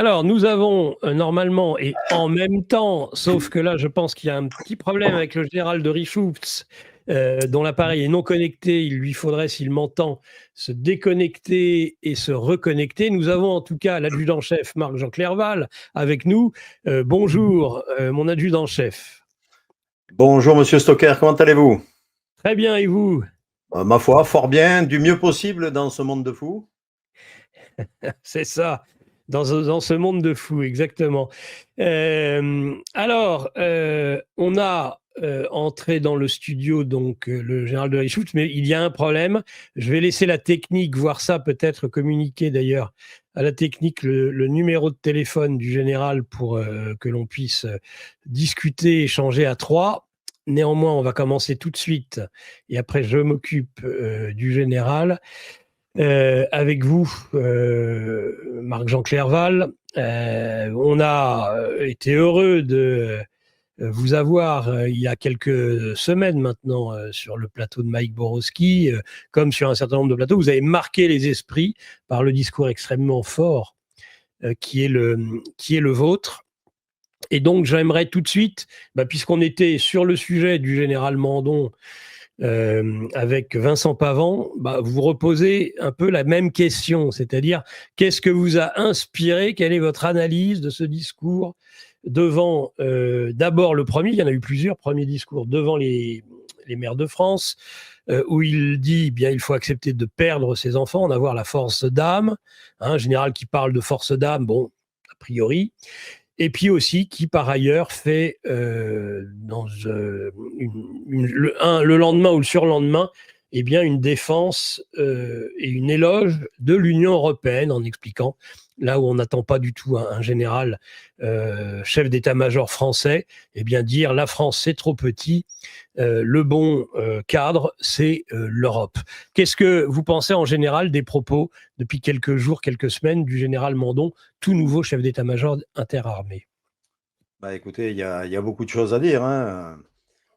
Alors, nous avons normalement et en même temps, sauf que là, je pense qu'il y a un petit problème avec le général de Richouts, dont l'appareil est non connecté. Il lui faudrait, s'il m'entend, se déconnecter et se reconnecter. Nous avons en tout cas l'adjudant-chef Marc-Jean Clerval avec nous. Bonjour, mon adjudant-chef. Bonjour Monsieur Stocker, comment allez-vous? Très bien, et vous? Ma foi, fort bien, du mieux possible dans ce monde de fous. C'est ça, dans ce monde de fous, exactement. Alors, on a entré dans le studio donc le général de Richouts, mais il y a un problème. Je vais laisser la technique voir ça, peut-être communiquer d'ailleurs à la technique le numéro de téléphone du général pour que l'on puisse discuter, échanger à trois. Néanmoins, on va commencer tout de suite et après je m'occupe du général. Avec vous, Marc-Jean Clerval, on a été heureux de vous avoir il y a quelques semaines maintenant sur le plateau de Mike Borowski, comme sur un certain nombre de plateaux. Vous avez marqué les esprits par le discours extrêmement fort qui est le vôtre. Et donc, j'aimerais tout de suite, puisqu'on était sur le sujet du général Mandon, avec Vincent Pavant, vous reposez un peu la même question, c'est-à-dire qu'est-ce que vous a inspiré, quelle est votre analyse de ce discours devant d'abord le premier, il y en a eu plusieurs premiers discours devant les maires de France, où il dit il faut accepter de perdre ses enfants, en avoir la force d'âme, un général qui parle de force d'âme, bon, a priori, et puis aussi qui, par ailleurs, fait le lendemain ou le surlendemain, une défense et une éloge de l'Union européenne en expliquant, là où on n'attend pas du tout un général chef d'état-major français, dire la France c'est trop petit, le bon cadre c'est l'Europe. Qu'est-ce que vous pensez en général des propos depuis quelques jours, quelques semaines du général Mandon, tout nouveau chef d'état-major interarmé? Écoutez, il y a beaucoup de choses à dire, hein.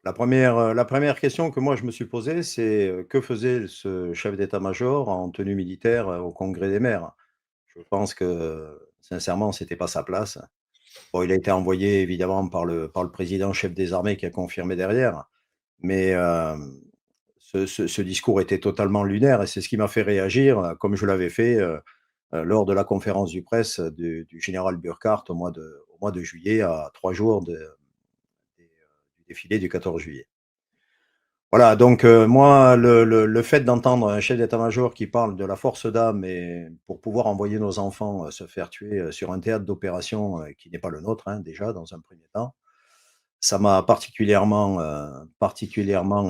La première question que moi je me suis posée, c'est que faisait ce chef d'état-major en tenue militaire au Congrès des maires? Je pense que sincèrement, c'était pas sa place. Bon, il a été envoyé évidemment par le président chef des armées qui a confirmé derrière, mais ce discours était totalement lunaire et c'est ce qui m'a fait réagir, comme je l'avais fait lors de la conférence de presse du général Burkhardt au mois de juillet, à 3 jours du défilé du 14 juillet. Voilà, donc moi, le fait d'entendre un chef d'état-major qui parle de la force d'âme et pour pouvoir envoyer nos enfants se faire tuer sur un théâtre d'opération qui n'est pas le nôtre, hein, déjà, dans un premier temps, ça m'a particulièrement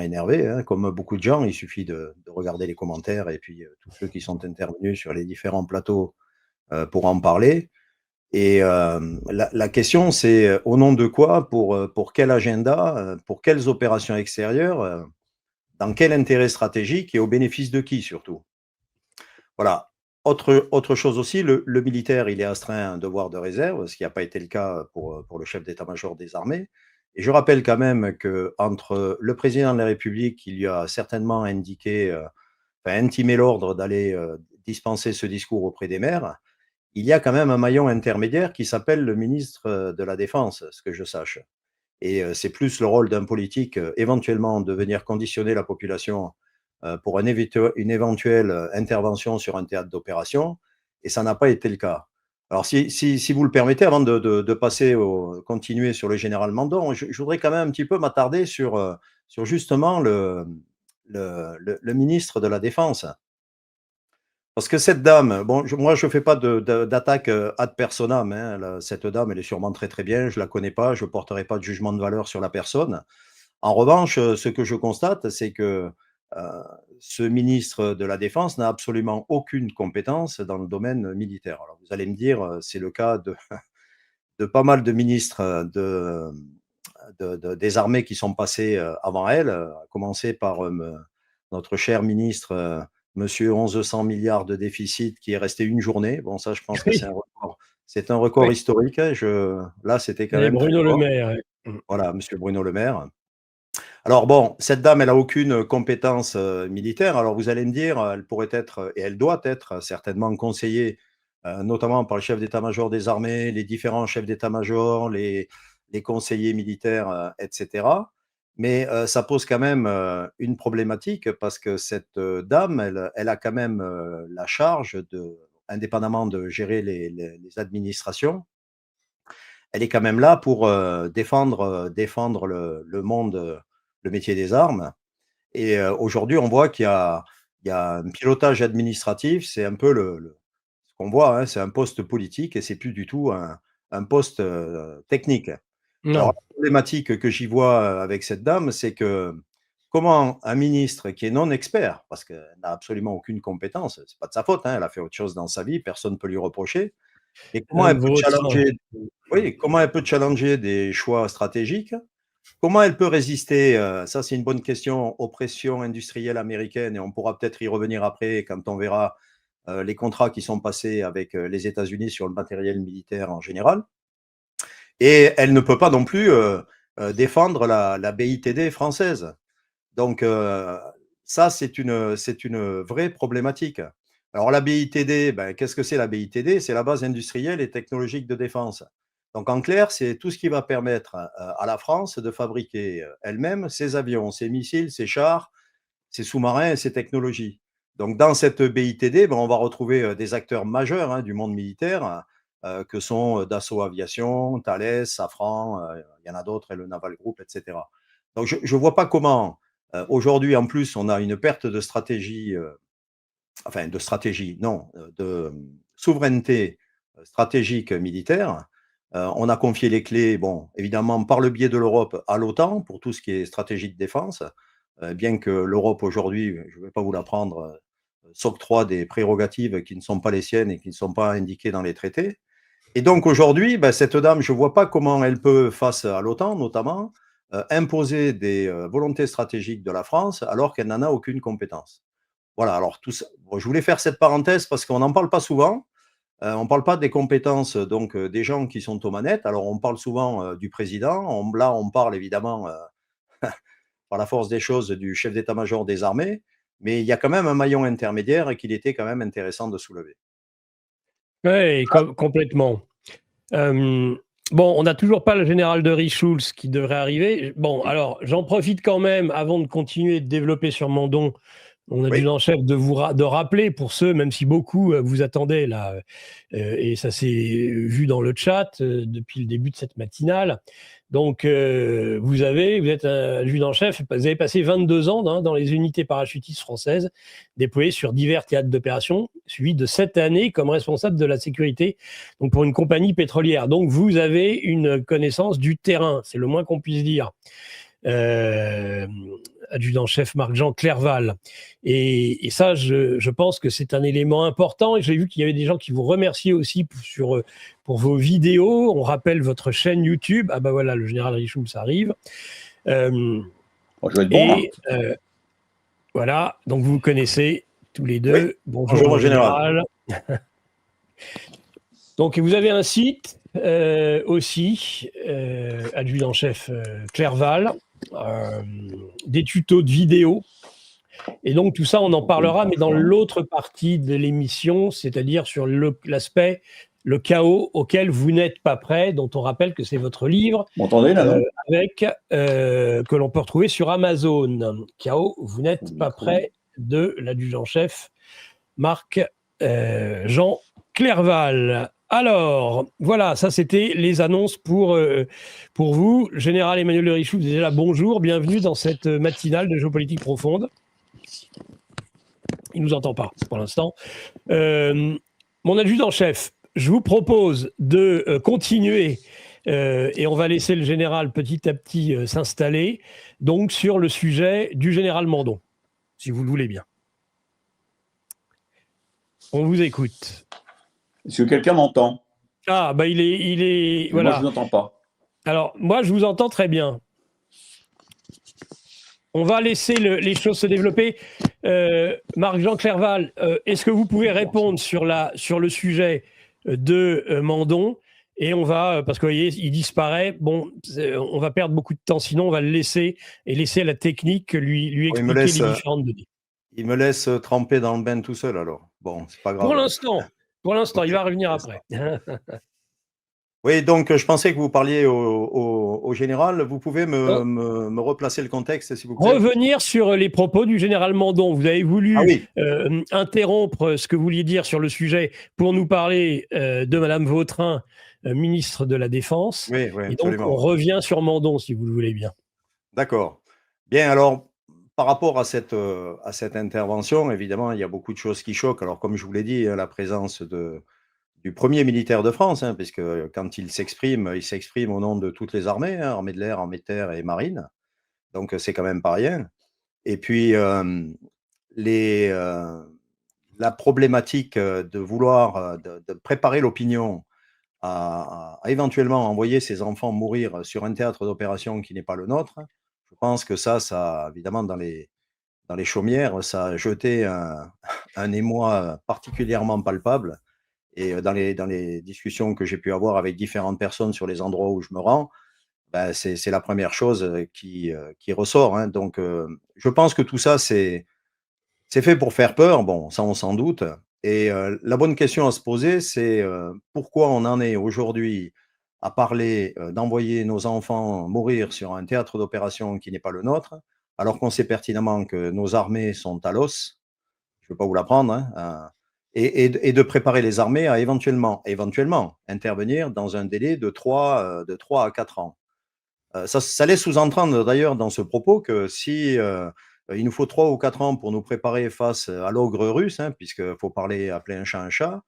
énervé, hein, comme beaucoup de gens. Il suffit de regarder les commentaires et puis tous ceux qui sont intervenus sur les différents plateaux pour en parler. Et la question, c'est au nom de quoi, pour quel agenda, pour quelles opérations extérieures, dans quel intérêt stratégique et au bénéfice de qui surtout? Voilà. Autre chose aussi, le militaire, il est astreint à un devoir de réserve, ce qui n'a pas été le cas pour le chef d'état-major des armées. Et je rappelle quand même qu'entre le président de la République, qui lui a certainement indiqué, intimé l'ordre d'aller dispenser ce discours auprès des maires, il y a quand même un maillon intermédiaire qui s'appelle le ministre de la Défense, ce que je sache. Et c'est plus le rôle d'un politique, éventuellement, de venir conditionner la population pour une éventuelle intervention sur un théâtre d'opération, et ça n'a pas été le cas. Alors, si vous le permettez, avant de continuer sur le général Mandon, je voudrais quand même un petit peu m'attarder sur justement le ministre de la Défense. Parce que cette dame, bon, moi, je ne fais pas d'attaque ad personam, hein. Cette dame, elle est sûrement très très bien, je ne la connais pas, je ne porterai pas de jugement de valeur sur la personne. En revanche, ce que je constate, c'est que ce ministre de la Défense n'a absolument aucune compétence dans le domaine militaire. Alors vous allez me dire, c'est le cas de pas mal de ministres des armées qui sont passés avant elle, à commencer par notre cher ministre, monsieur 1100 milliards de déficit qui est resté une journée. Bon, ça, je pense que c'est Oui, un record. C'est un record oui. historique, hein. Là, c'était quand Et même très Bruno Le fort. Maire. Ouais. Voilà, monsieur Bruno Le Maire. Alors bon, cette dame, elle a aucune compétence militaire. Alors vous allez me dire, elle pourrait être et elle doit être certainement conseillée notamment par le chef d'état-major des armées, les différents chefs d'état-major, les conseillers militaires, etc. Mais ça pose quand même une problématique parce que cette dame, elle a quand même la charge indépendamment de gérer les administrations, elle est quand même là pour défendre le monde, le métier des armes. Et aujourd'hui, on voit qu'il y a un pilotage administratif, c'est un peu ce qu'on voit, hein, c'est un poste politique et c'est plus du tout un poste technique. Alors, Non. la problématique que j'y vois avec cette dame, c'est que comment un ministre qui est non expert, parce qu'elle n'a absolument aucune compétence, c'est pas de sa faute, hein, elle a fait autre chose dans sa vie, personne ne peut lui reprocher, et comment Un elle peut vôtre. challenger, oui, comment elle peut challenger des choix stratégiques. Comment elle peut résister, ça c'est une bonne question, aux pressions industrielles américaines et on pourra peut-être y revenir après quand on verra, les contrats qui sont passés avec, les États-Unis sur le matériel militaire en général. Et elle ne peut pas non plus, défendre la BITD française. Donc ça c'est une vraie problématique. Alors la BITD, ben, qu'est-ce que c'est la BITD? C'est la base industrielle et technologique de défense. Donc en clair, c'est tout ce qui va permettre, à la France de fabriquer, elle-même ses avions, ses missiles, ses chars, ses sous-marins et ses technologies. Donc dans cette BITD, ben, on va retrouver, des acteurs majeurs, hein, du monde militaire, que sont, Dassault Aviation, Thales, Safran, il y en a d'autres et le Naval Group et cetera. Donc je ne vois pas comment, aujourd'hui en plus on a une perte de stratégie, enfin de stratégie, non, de souveraineté, stratégique militaire. On a confié les clés, bon, évidemment par le biais de l'Europe à l'OTAN pour tout ce qui est stratégie de défense, bien que l'Europe aujourd'hui, je ne vais pas vous l'apprendre, s'octroie des prérogatives qui ne sont pas les siennes et qui ne sont pas indiquées dans les traités. Et donc aujourd'hui, ben, cette dame, je ne vois pas comment elle peut, face à l'OTAN notamment, imposer des volontés stratégiques de la France alors qu'elle n'en a aucune compétence. Voilà, alors tout ça, bon, je voulais faire cette parenthèse parce qu'on n'en parle pas souvent. On ne parle pas des compétences donc des gens qui sont aux manettes. Alors on parle souvent du président. Là, on parle évidemment par la force des choses du chef d'état-major des armées. Mais il y a quand même un maillon intermédiaire et qu'il était quand même intéressant de soulever. Oui, complètement. Bon, on n'a toujours pas le général de Richulz qui devrait arriver. Bon, alors j'en profite quand même avant de continuer de développer sur Mandon. On a Oui, dû en chef de rappeler pour ceux, même si beaucoup vous attendaient là, et ça s'est vu dans le chat depuis le début de cette matinale. Donc, vous êtes un adjudant-chef, vous avez passé 22 ans dans les unités parachutistes françaises, déployées sur divers théâtres d'opération, suivi de 7 années comme responsable de la sécurité, donc pour une compagnie pétrolière. Donc, vous avez une connaissance du terrain, c'est le moins qu'on puisse dire. Adjudant-chef Marc-Jean Clerval. Et ça, je pense que c'est un élément important. Et j'ai vu qu'il y avait des gens qui vous remerciaient aussi pour vos vidéos. On rappelle votre chaîne YouTube. Ah ben voilà, le général Richoul, ça arrive. Je vais être bon, là. Voilà, donc vous connaissez tous les deux. oui. Bonjour, mon général. Donc vous avez un site aussi, adjudant-chef Clerval, des tutos de vidéos. Et donc tout ça, on en parlera, mais dans l'autre partie de l'émission, c'est-à-dire sur l'aspect, le chaos auquel vous n'êtes pas prêt, dont on rappelle que c'est votre livre, Vous m'entendez là, non que l'on peut retrouver sur Amazon. Chaos, vous n'êtes pas prêt, de l'adjudant-chef Marc-Jean Clerval. Alors, voilà, ça c'était les annonces pour vous. Général Emmanuel de Richoul, déjà là, bonjour, bienvenue dans cette matinale de géopolitique profonde. Il ne nous entend pas pour l'instant. Mon adjudant-chef, je vous propose de continuer et on va laisser le général petit à petit s'installer, donc sur le sujet du général Mandon, si vous le voulez bien. On vous écoute. Est-ce que quelqu'un m'entend? Ah, bah il est Voilà. voilà. Moi, je vous entends pas. Alors, moi, je vous entends très bien. On va laisser les choses se développer. Marc-Jean Clerval, est-ce que vous pouvez répondre sur le sujet de Mandon? Et on va, parce que vous voyez, il disparaît. Bon, on va perdre beaucoup de temps, sinon on va le laisser et laisser la technique lui expliquer les différentes données. Il me laisse tremper dans le bain tout seul alors. Bon, c'est pas grave. Pour l'instant. Pour l'instant, Ok, il va revenir après. Oui, donc je pensais que vous parliez au général. Vous pouvez Non. me replacer le contexte, s'il vous plaît? Revenir sur les propos du général Mandon. Vous avez Ah voulu oui, interrompre ce que vous vouliez dire sur le sujet pour nous parler de Madame Vautrin, ministre de la Défense. oui, oui, Et donc, absolument. on revient sur Mandon, si vous le voulez bien. D'accord. Bien, alors, par rapport à cette intervention, évidemment, il y a beaucoup de choses qui choquent. Alors, comme je vous l'ai dit, hein, la présence du premier militaire de France, hein, puisque quand il s'exprime au nom de toutes les armées, hein, armée de l'air, armée de terre et marine. Donc, c'est quand même pas rien. Et puis, les, la problématique de vouloir de préparer l'opinion à éventuellement envoyer ses enfants mourir sur un théâtre d'opération qui n'est pas le nôtre, je pense que ça, évidemment, dans les chaumières, ça a jeté un émoi particulièrement palpable. Et dans les discussions que j'ai pu avoir avec différentes personnes sur les endroits où je me rends, ben, c'est la première chose qui ressort. Hein. Donc, je pense que tout ça, c'est fait pour faire peur, bon, ça on s'en doute. Et la bonne question à se poser, c'est pourquoi on en est aujourd'hui à parler d'envoyer nos enfants mourir sur un théâtre d'opération qui n'est pas le nôtre, alors qu'on sait pertinemment que nos armées sont à l'os, je ne vais pas vous l'apprendre, hein, et de préparer les armées à éventuellement intervenir dans un délai de 3 à 4 ans. Ça laisse sous-entendre d'ailleurs dans ce propos que si il nous faut 3 ou 4 ans pour nous préparer face à l'ogre russe, hein, puisqu'il faut appeler un chat,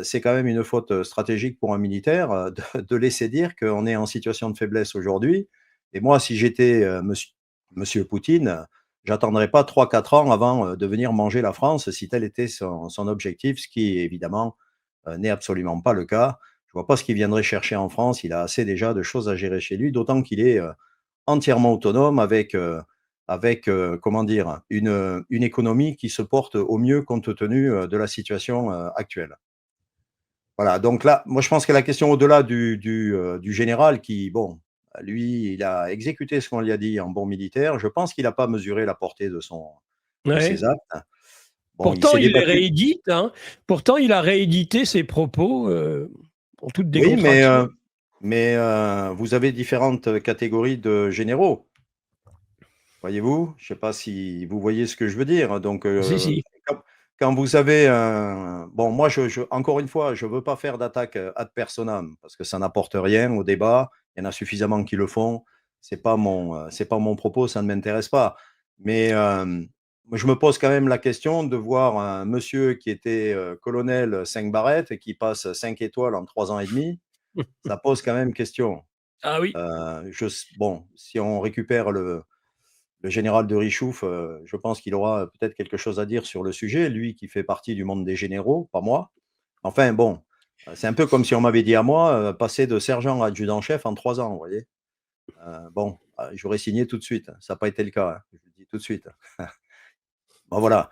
c'est quand même une faute stratégique pour un militaire de laisser dire qu'on est en situation de faiblesse aujourd'hui. Et moi, si j'étais monsieur Poutine, j'attendrais pas 3-4 ans avant de venir manger la France si tel était son objectif, ce qui évidemment n'est absolument pas le cas. Je vois pas ce qu'il viendrait chercher en France. Il a assez déjà de choses à gérer chez lui, d'autant qu'il est entièrement autonome avec comment dire, une économie qui se porte au mieux compte tenu de la situation actuelle. Voilà, donc là, moi je pense que la question au-delà du général qui, bon, lui, il a exécuté ce qu'on lui a dit en bon militaire. Je pense qu'il n'a pas mesuré la portée de Ouais. ses actes. Bon, il Pourtant, s'est il les débattu. réédite. Hein. Pourtant, il a réédité ses propos en toute Oui, décontraction. mais vous avez différentes catégories de généraux. Voyez-vous? Je ne sais pas si vous voyez ce que je veux dire. Donc, Si, si. quand vous avez un... Bon, moi, encore une fois, je ne veux pas faire d'attaque ad personam parce que ça n'apporte rien au débat. Il y en a suffisamment qui le font. C'est pas mon propos, ça ne m'intéresse pas. Mais je me pose quand même la question de voir un monsieur qui était colonel 5 barrettes et qui passe 5 étoiles en 3 ans et demi. Ça pose quand même question. Ah oui. Bon, si on récupère le général de Richouf, je pense qu'il aura peut-être quelque chose à dire sur le sujet, lui qui fait partie du monde des généraux, pas moi. Enfin bon, c'est un peu comme si on m'avait dit à moi, passer de sergent à adjudant-chef en 3 ans, vous voyez? Bon, j'aurais signé tout de suite. Ça n'a pas été le cas, hein, je vous le dis tout de suite. Bon voilà.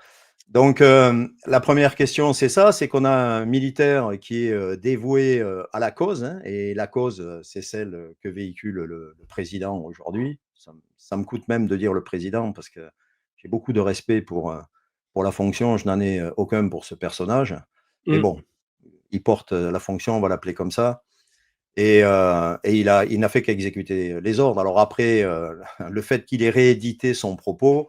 Donc la première question, c'est ça, c'est qu'on a un militaire qui est dévoué à la cause, hein, et la cause, c'est celle que véhicule le président aujourd'hui. Ça me coûte même de dire le président parce que j'ai beaucoup de respect pour la fonction, je n'en ai aucun pour ce personnage. Mais Mm. bon, il porte la fonction, on va l'appeler comme ça, et il n'a fait qu'exécuter les ordres. Alors après, le fait qu'il ait réédité son propos,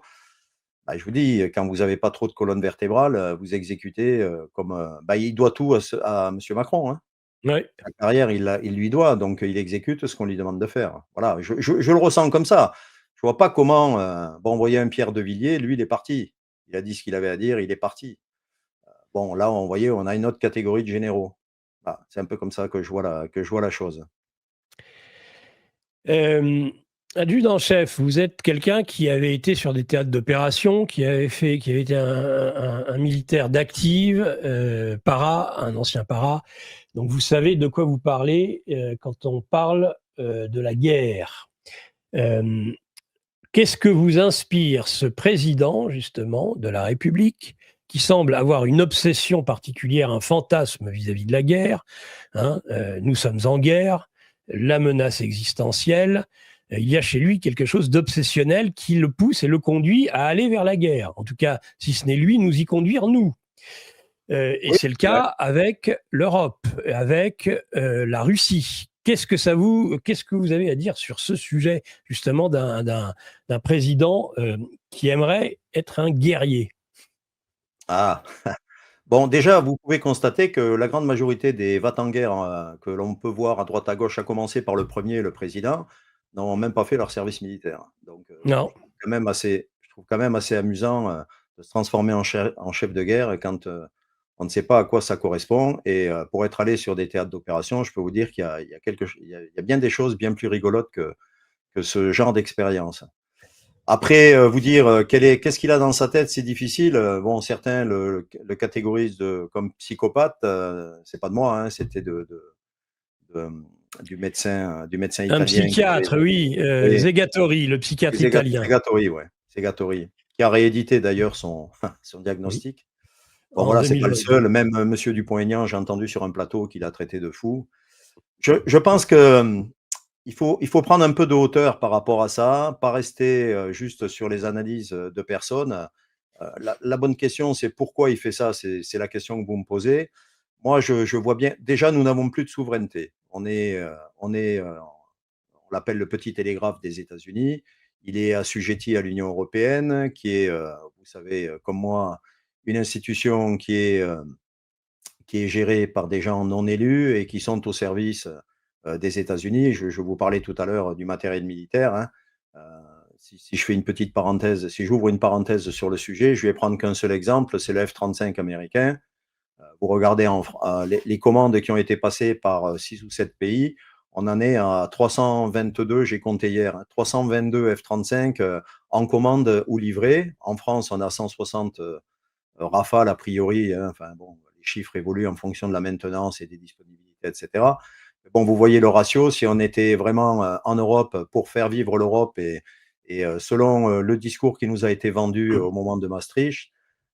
bah, je vous dis, quand vous n'avez pas trop de colonne vertébrale, vous exécutez comme. Bah, il doit tout à M. Macron. Hein. Ouais. La carrière, il lui doit, donc il exécute ce qu'on lui demande de faire. Voilà, je le ressens comme ça. Je vois pas comment. Bon, vous voyez un Pierre de Villiers, lui, il est parti. Il a dit ce qu'il avait à dire, il est parti. Bon, là, on voyait, on a une autre catégorie de généraux. Voilà, c'est un peu comme ça que je vois la chose. Adjudant-chef, vous êtes quelqu'un qui avait été sur des théâtres d'opération, qui avait été un militaire d'active, para, un ancien para. Donc vous savez de quoi vous parlez quand on parle de la guerre. Qu'est-ce que vous inspire ce président, justement, de la République, qui semble avoir une obsession particulière, un fantasme vis-à-vis de la guerre, hein, nous sommes en guerre, la menace existentielle, il y a chez lui quelque chose d'obsessionnel qui le pousse et le conduit à aller vers la guerre. En tout cas, si ce n'est lui, nous y conduire, nous. Et Oui, c'est le c'est vrai. cas avec l'Europe, avec la Russie. Qu'est-ce que vous avez à dire sur ce sujet, justement, d'un président qui aimerait être un guerrier? Ah! Bon, déjà, vous pouvez constater que la grande majorité des va-t-en-guerre, que l'on peut voir à droite à gauche, à commencer par le premier, le président, n'ont même pas fait leur service militaire. Donc, Non. je trouve quand même assez amusant, de se transformer en chef de guerre quand, on ne sait pas à quoi ça correspond et pour être allé sur des théâtres d'opération, je peux vous dire qu'il y a quelque ch il y a bien des choses bien plus rigolotes que ce genre d'expérience. Après, vous dire, qu'est-ce qu'il a dans sa tête, c'est difficile. Bon, certains le catégorisent comme psychopathe, c'est pas de moi, hein, c'était de, du médecin Un italien qui avait psychiatre, oui, oui, Zegatori, le psychiatre italien. Segatori, ouais, Segatori, qui a réédité d'ailleurs son son Oui, diagnostic. Bon en voilà, c'est pas le 2022. seul, même, monsieur Dupont-Aignan, j'ai entendu sur un plateau qu'il a traité de fou. Je pense que, il faut prendre un peu de hauteur par rapport à ça, pas rester, juste sur les analyses, de personnes. La bonne question, c'est pourquoi il fait ça? C'est la question que vous me posez. Moi, je vois bien déjà, nous n'avons plus de souveraineté. On l'appelle le petit télégraphe des États-Unis. Il est assujetti à l'Union européenne, qui est, vous savez, comme moi, une institution qui est gérée par des gens non élus et qui sont au service, des États-Unis. Je vous parlais tout à l'heure du matériel militaire, hein. Heu, si je fais une petite parenthèse, si j'ouvre une parenthèse sur le sujet, je vais prendre qu'un seul exemple, c'est le F-35 américain. Vous regardez les commandes qui ont été passées par, 6 ou 7 pays, on en est à 322, j'ai compté hier, hein, 322 F-35, en commande ou livrés. En France, on a 160, Rafale a priori, hein, enfin bon, les chiffres évoluent en fonction de la maintenance et des disponibilités, et cetera. Mais bon, vous voyez le ratio, si on était vraiment, en Europe pour faire vivre l'Europe et selon, le discours qui nous a été vendu au moment de Maastricht,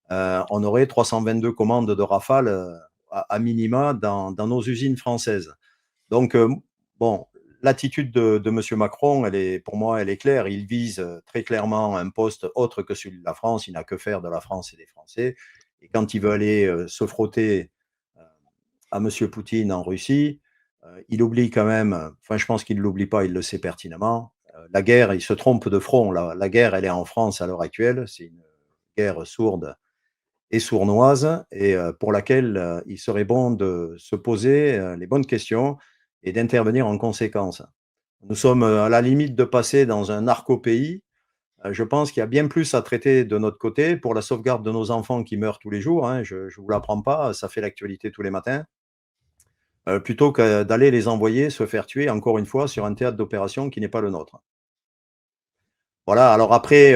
on aurait 322 commandes de Rafale, à minima dans nos usines françaises. Donc, bon, l'attitude de monsieur Macron, pour moi, elle est claire. Il vise, très clairement un poste autre que celui de la France. Il n'a que faire de la France et des Français et quand il veut aller, se frotter, heu, à monsieur Poutine en Russie, il oublie quand même, enfin, je pense qu'il ne l'oublie pas, il le sait pertinemment, la guerre, il se trompe de front. La guerre, elle est en France à l'heure actuelle. C'est une guerre sourde et sournoise et pour laquelle, il serait bon de se poser, les bonnes questions et d'intervenir en conséquence. Nous sommes, à la limite de passer dans un narco-pays. Je pense qu'il y a bien plus à traiter de notre côté pour la sauvegarde de nos enfants qui meurent tous les jours, hein, je ne vous l'apprends pas, ça fait l'actualité tous les matins, plutôt que d'aller les envoyer se faire tuer, encore une fois, sur un théâtre d'opération qui n'est pas le nôtre. Voilà, alors après,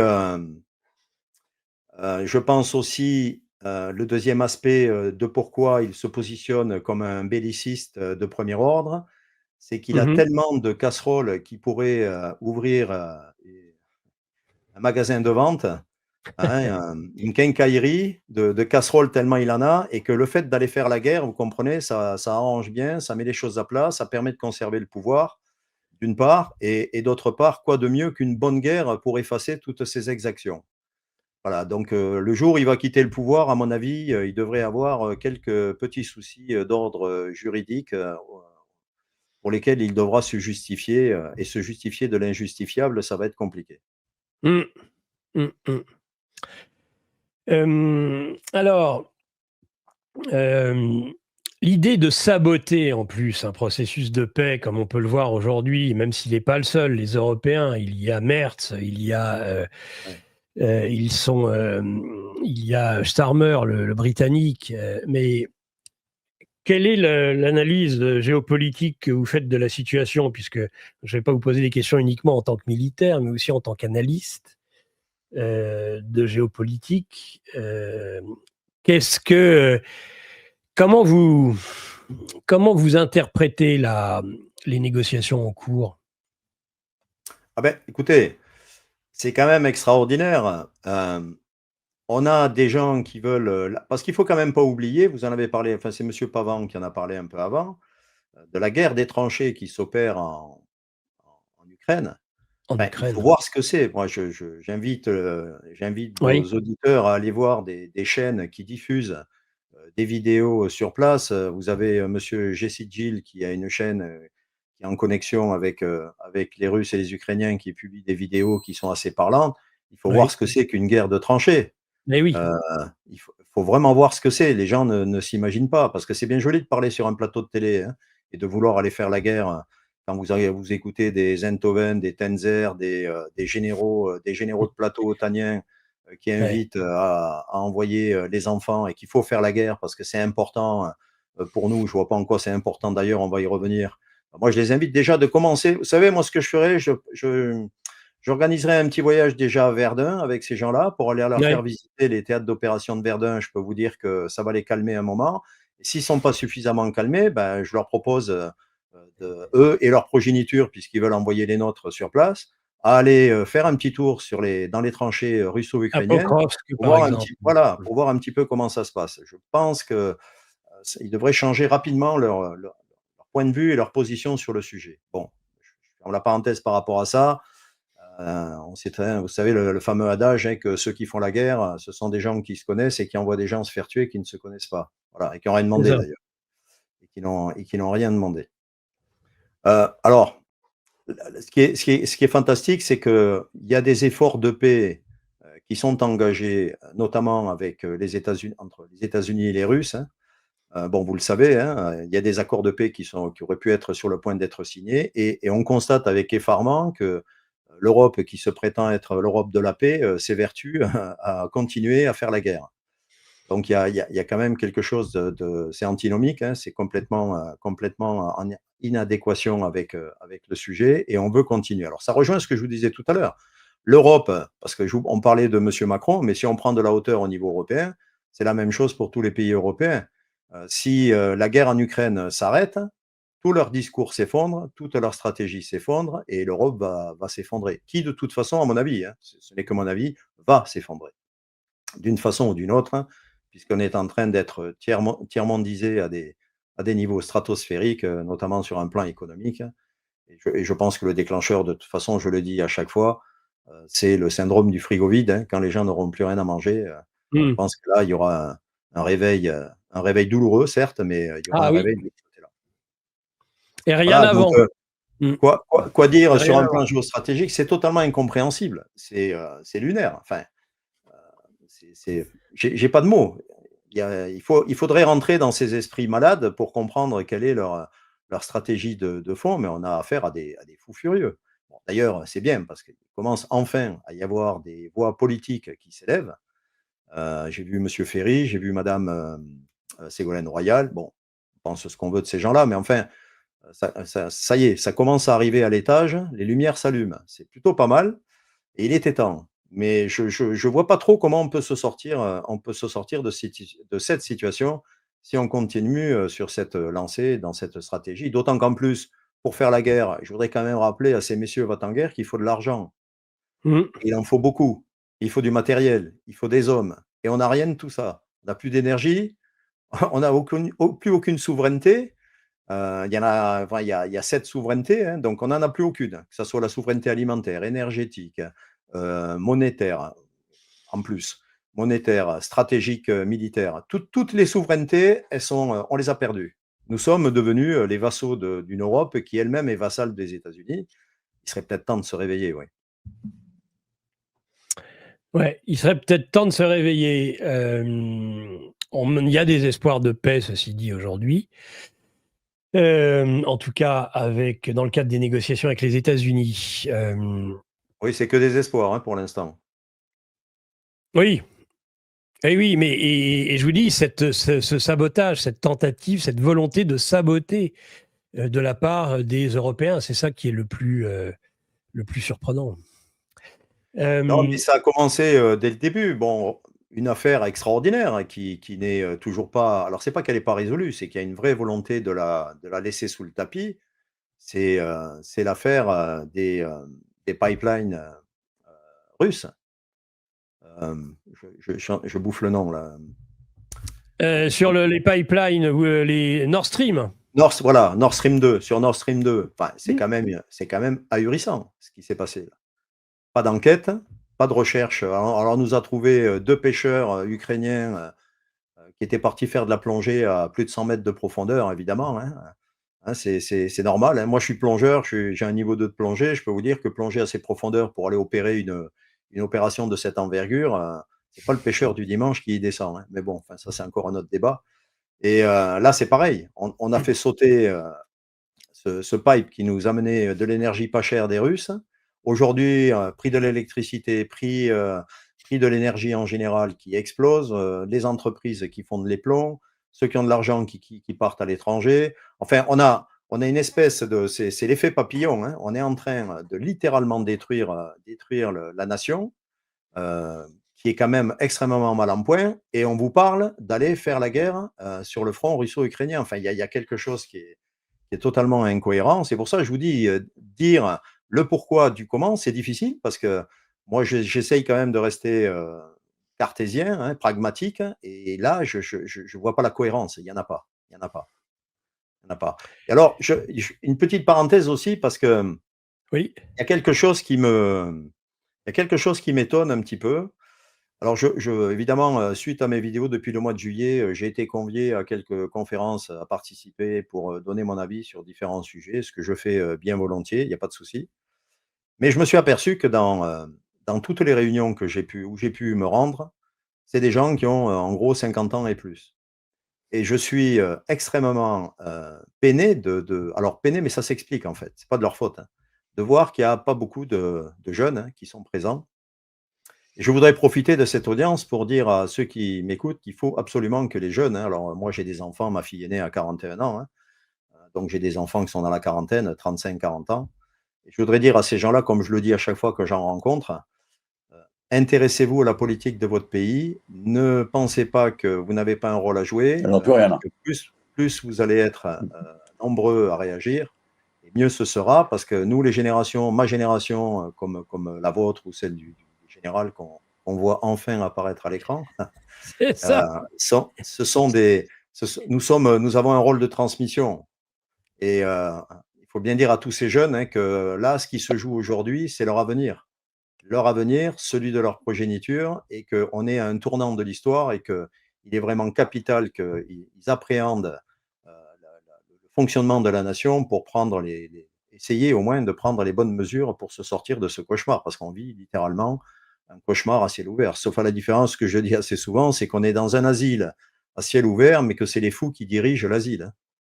je pense aussi, le deuxième aspect, de pourquoi il se positionne comme un belliciste, de premier ordre, c'est qu'il a Mmh. tellement de casseroles qu'il pourrait, ouvrir, un magasin de vente, hein, une quincaillerie de casseroles tellement il en a et que le fait d'aller faire la guerre, vous comprenez, ça arrange bien, ça met les choses à plat, ça permet de conserver le pouvoir, d'une part et d'autre part, quoi de mieux qu'une bonne guerre pour effacer toutes ces exactions? Voilà, donc le jour où il va quitter le pouvoir, à mon avis, il devrait avoir, quelques petits soucis, d'ordre, juridique, pour lesquels il devra se justifier, et se justifier de l'injustifiable, ça va être compliqué. Mmh. Mmh mh. Alors, hem, l'idée de saboter en plus un processus de paix comme on peut le voir aujourd'hui, même s'il n'est pas le seul, les Européens, il y a Merz, il y a, Ouais. il y a Starmer, le Britannique, mais quelle est l'analyse géopolitique que vous faites de la situation? Puisque je ne vais pas vous poser des questions uniquement en tant que militaire, mais aussi en tant qu'analyste de géopolitique. Qu'est-ce que, comment vous, comment vous interprétez les négociations en cours? Ah ben, écoutez, c'est quand même extraordinaire, on a des gens qui veulent, la parce qu'il faut quand même pas oublier, vous en avez parlé, enfin, c'est monsieur Pavan qui en a parlé un peu avant, de la guerre des tranchées qui s'opère en Ukraine. En Enfin, il faut Ukraine. voir ce que c'est. Moi, j'invite, j'invite vos Oui. auditeurs à aller voir des chaînes qui diffusent, des vidéos sur place. Vous avez monsieur Jesse Gill qui a une chaîne qui est en connexion avec les Russes et les Ukrainiens, qui publie des vidéos qui sont assez parlantes. Il faut voir Oui. ce que c'est qu'une guerre de tranchées. Mais oui. Il faut vraiment voir ce que c'est. Les gens ne s'imaginent pas, parce que c'est bien joli de parler sur un plateau de télé, hein, et de vouloir aller faire la guerre quand vous écoutez des Zenthoven, des Tenzer, des généraux de plateau otaniens qui Ouais. invitent à envoyer les enfants, et qu'il faut faire la guerre parce que c'est important pour nous. Je vois pas en quoi c'est important d'ailleurs, on va y revenir. Moi, je les invite déjà de commencer. Vous savez, moi, ce que je ferais, j'organiserai un petit voyage déjà à Verdun avec ces gens-là pour aller leur faire Ouais. visiter les théâtres d'opération de Verdun. Je peux vous dire que ça va les calmer un moment. Et s'ils ne sont pas suffisamment calmés, ben, je leur propose, eux et leur progéniture, puisqu'ils veulent envoyer les nôtres sur place, à aller faire un petit tour dans les tranchées À russo-ukrainiennes Pokrovsk, pour par voir exemple. pour voir un petit peu comment ça se passe. Je pense que ils devraient changer rapidement leur point de vue et leur position sur le sujet. Bon, je ferme la parenthèse par rapport à ça. On sait vous savez, le fameux adage, hein, que ceux qui font la guerre, ce sont des gens qui se connaissent et qui envoient des gens se faire tuer qui ne se connaissent pas. Voilà, et qui n'ont rien C'est demandé ça. d'ailleurs, et qui n'ont rien demandé. Alors, ce qui est fantastique, c'est qu'il y a des efforts de paix qui sont engagés, notamment avec les États-Unis, entre les États-Unis et les Russes, hein. Bon, vous le savez, hein, il y a des accords de paix qui auraient pu être sur le point d'être signés, et on constate avec effarement que l'Europe, qui se prétend être l'Europe de la paix, s'évertue à continuer à faire la guerre. Donc il y a quand même quelque chose c'est antinomique, hein, c'est complètement en inadéquation avec le sujet, et on veut continuer. Alors ça rejoint ce que je vous disais tout à l'heure. L'Europe, parce que on parlait de M. Macron, mais si on prend de la hauteur au niveau européen, c'est la même chose pour tous les pays européens. Si la guerre en Ukraine s'arrête, tout leur discours s'effondre, toute leur stratégie s'effondre, et l'Europe va s'effondrer. Qui, de toute façon, à mon avis, hein, ce n'est que mon avis, va s'effondrer d'une façon ou d'une autre, hein, puisqu'on est en train d'être tiers-mondisé à des niveaux stratosphériques, notamment sur un plan économique. Et je pense que le déclencheur, de toute façon, je le dis à chaque fois, c'est le syndrome du frigo vide, hein. Quand les gens n'auront plus rien à manger, je pense que là, il y aura un réveil douloureux, certes, mais il y aura Ah un oui, réveil de ce côté-là. et rien Voilà, donc avant. Mm. quoi dire sur Rien un avant. plan géostratégique? C'est totalement incompréhensible. C'est lunaire. Enfin, j'ai pas de mots. Il faudrait rentrer dans ces esprits malades pour comprendre quelle est leur stratégie de fond, mais on a affaire à des fous furieux. Bon, d'ailleurs, c'est bien parce qu'il commence enfin à y avoir des voix politiques qui s'élèvent. J'ai vu Monsieur Ferry, j'ai vu Madame Ségolène Royal. Bon, on pense ce qu'on veut de ces gens-là, mais enfin, ça y est, ça commence à arriver à l'étage, les lumières s'allument. C'est plutôt pas mal, et il était temps. Mais je vois pas trop comment on peut se sortir de cette situation si on continue sur cette lancée, dans cette stratégie. D'autant qu'en plus, pour faire la guerre, je voudrais quand même rappeler à ces messieurs va-t-en-guerre qu'il faut de l'argent. Mm. Il en faut beaucoup. Il faut du matériel, il faut des hommes, et on n'a rien de tout ça. On n'a plus d'énergie, on n'a plus aucune souveraineté. Il y en a, enfin, il y a 7 souverainetés, hein, donc on n'en a plus aucune, que ce soit la souveraineté alimentaire, énergétique, monétaire, en plus, monétaire, stratégique, militaire. Toutes les souverainetés, on les a perdues. Nous sommes devenus les vassaux d'une Europe qui elle-même est vassale des États-Unis. Il serait peut-être temps de se réveiller, oui. Ouais, il serait peut-être temps de se réveiller. Il y a des espoirs de paix, ceci dit, aujourd'hui. En tout cas, dans le cadre des négociations avec les États-Unis. Oui, c'est que des espoirs, hein, pour l'instant. Oui, et oui, mais et je vous dis, ce sabotage, cette tentative, cette volonté de saboter de la part des Européens, c'est ça qui est le plus surprenant. Non, mais ça a commencé dès le début. Bon, une affaire extraordinaire, hein, qui n'est toujours pas. Alors, c'est pas qu'elle n'est pas résolue, c'est qu'il y a une vraie volonté de la laisser sous le tapis. C'est l'affaire des pipelines russes. Je bouffe le nom là. Sur les pipelines, les Nord Stream. Voilà, Nord Stream 2, sur Nord Stream 2. Enfin, c'est Mm. quand même ahurissant ce qui s'est passé là. Pas d'enquête, pas de recherche. Alors, on nous a trouvé 2 pêcheurs ukrainiens qui était parti faire de la plongée à plus de 100 mètres de profondeur, évidemment. C'est normal. Moi, je suis plongeur, j'ai un niveau 2 de plongée. Je peux vous dire que plonger à ces profondeurs pour aller opérer une opération de cette envergure, c'est pas le pêcheur du dimanche qui y descend. Mais bon, enfin, ça, c'est encore un autre débat. Et là, c'est pareil. On a fait sauter ce pipe qui nous amenait de l'énergie pas chère des Russes. Aujourd'hui, prix de l'électricité, prix de l'énergie en général qui explose, les entreprises qui font de les-plombs, ceux qui ont de l'argent qui partent à l'étranger. Enfin, on a une espèce de… C'est l'effet papillon. On est en train de littéralement détruire la nation, qui est quand même extrêmement mal en point, et on vous parle d'aller faire la guerre sur le front russo-ukrainien. Enfin, il y a quelque chose qui est totalement incohérent. C'est pour ça que je vous dis, dire le pourquoi du comment, c'est difficile, parce que moi, j'essaye quand même de rester cartésien, pragmatique, et là, je ne vois pas la cohérence. Il n'y en a pas. Il n'y en a pas. Il y en a pas. Et alors, une petite parenthèse aussi, parce que Oui. il y a quelque chose qui m'étonne un petit peu. Alors, évidemment, suite à mes vidéos depuis le mois de juillet, j'ai été convié à quelques conférences à participer pour donner mon avis sur différents sujets, ce que je fais bien volontiers, il n'y a pas de souci. Mais je me suis aperçu que dans toutes les réunions où j'ai pu me rendre, c'est des gens qui ont en gros 50 ans et plus. Et je suis extrêmement peiné alors peiné, mais ça s'explique en fait, c'est pas de leur faute, de voir qu'il n'y a pas beaucoup de jeunes qui sont présents. Et je voudrais profiter de cette audience pour dire à ceux qui m'écoutent qu'il faut absolument que les jeunes, alors moi j'ai des enfants, ma fille est née à 41 ans, donc j'ai des enfants qui sont dans la quarantaine, 35-40 ans. Et je voudrais dire à ces gens-là, comme je le dis à chaque fois que j'en rencontre, intéressez-vous à la politique de votre pays, ne pensez pas que vous n'avez pas un rôle à jouer, Non, plus rien. que plus vous allez être nombreux à réagir, et mieux ce sera, parce que nous, les générations, ma génération, comme la vôtre ou celle du général qu'on voit enfin apparaître à l'écran, C'est ça. nous avons un rôle de transmission. Et il faut bien dire à tous ces jeunes que là, ce qui se joue aujourd'hui, c'est leur avenir. Leur avenir, celui de leur progéniture, et qu'on est à un tournant de l'histoire, et qu'il est vraiment capital qu'ils appréhendent le fonctionnement de la nation pour essayer au moins de prendre les bonnes mesures pour se sortir de ce cauchemar, parce qu'on vit littéralement un cauchemar à ciel ouvert. Sauf à la différence que je dis assez souvent, c'est qu'on est dans un asile à ciel ouvert, mais que c'est les fous qui dirigent l'asile.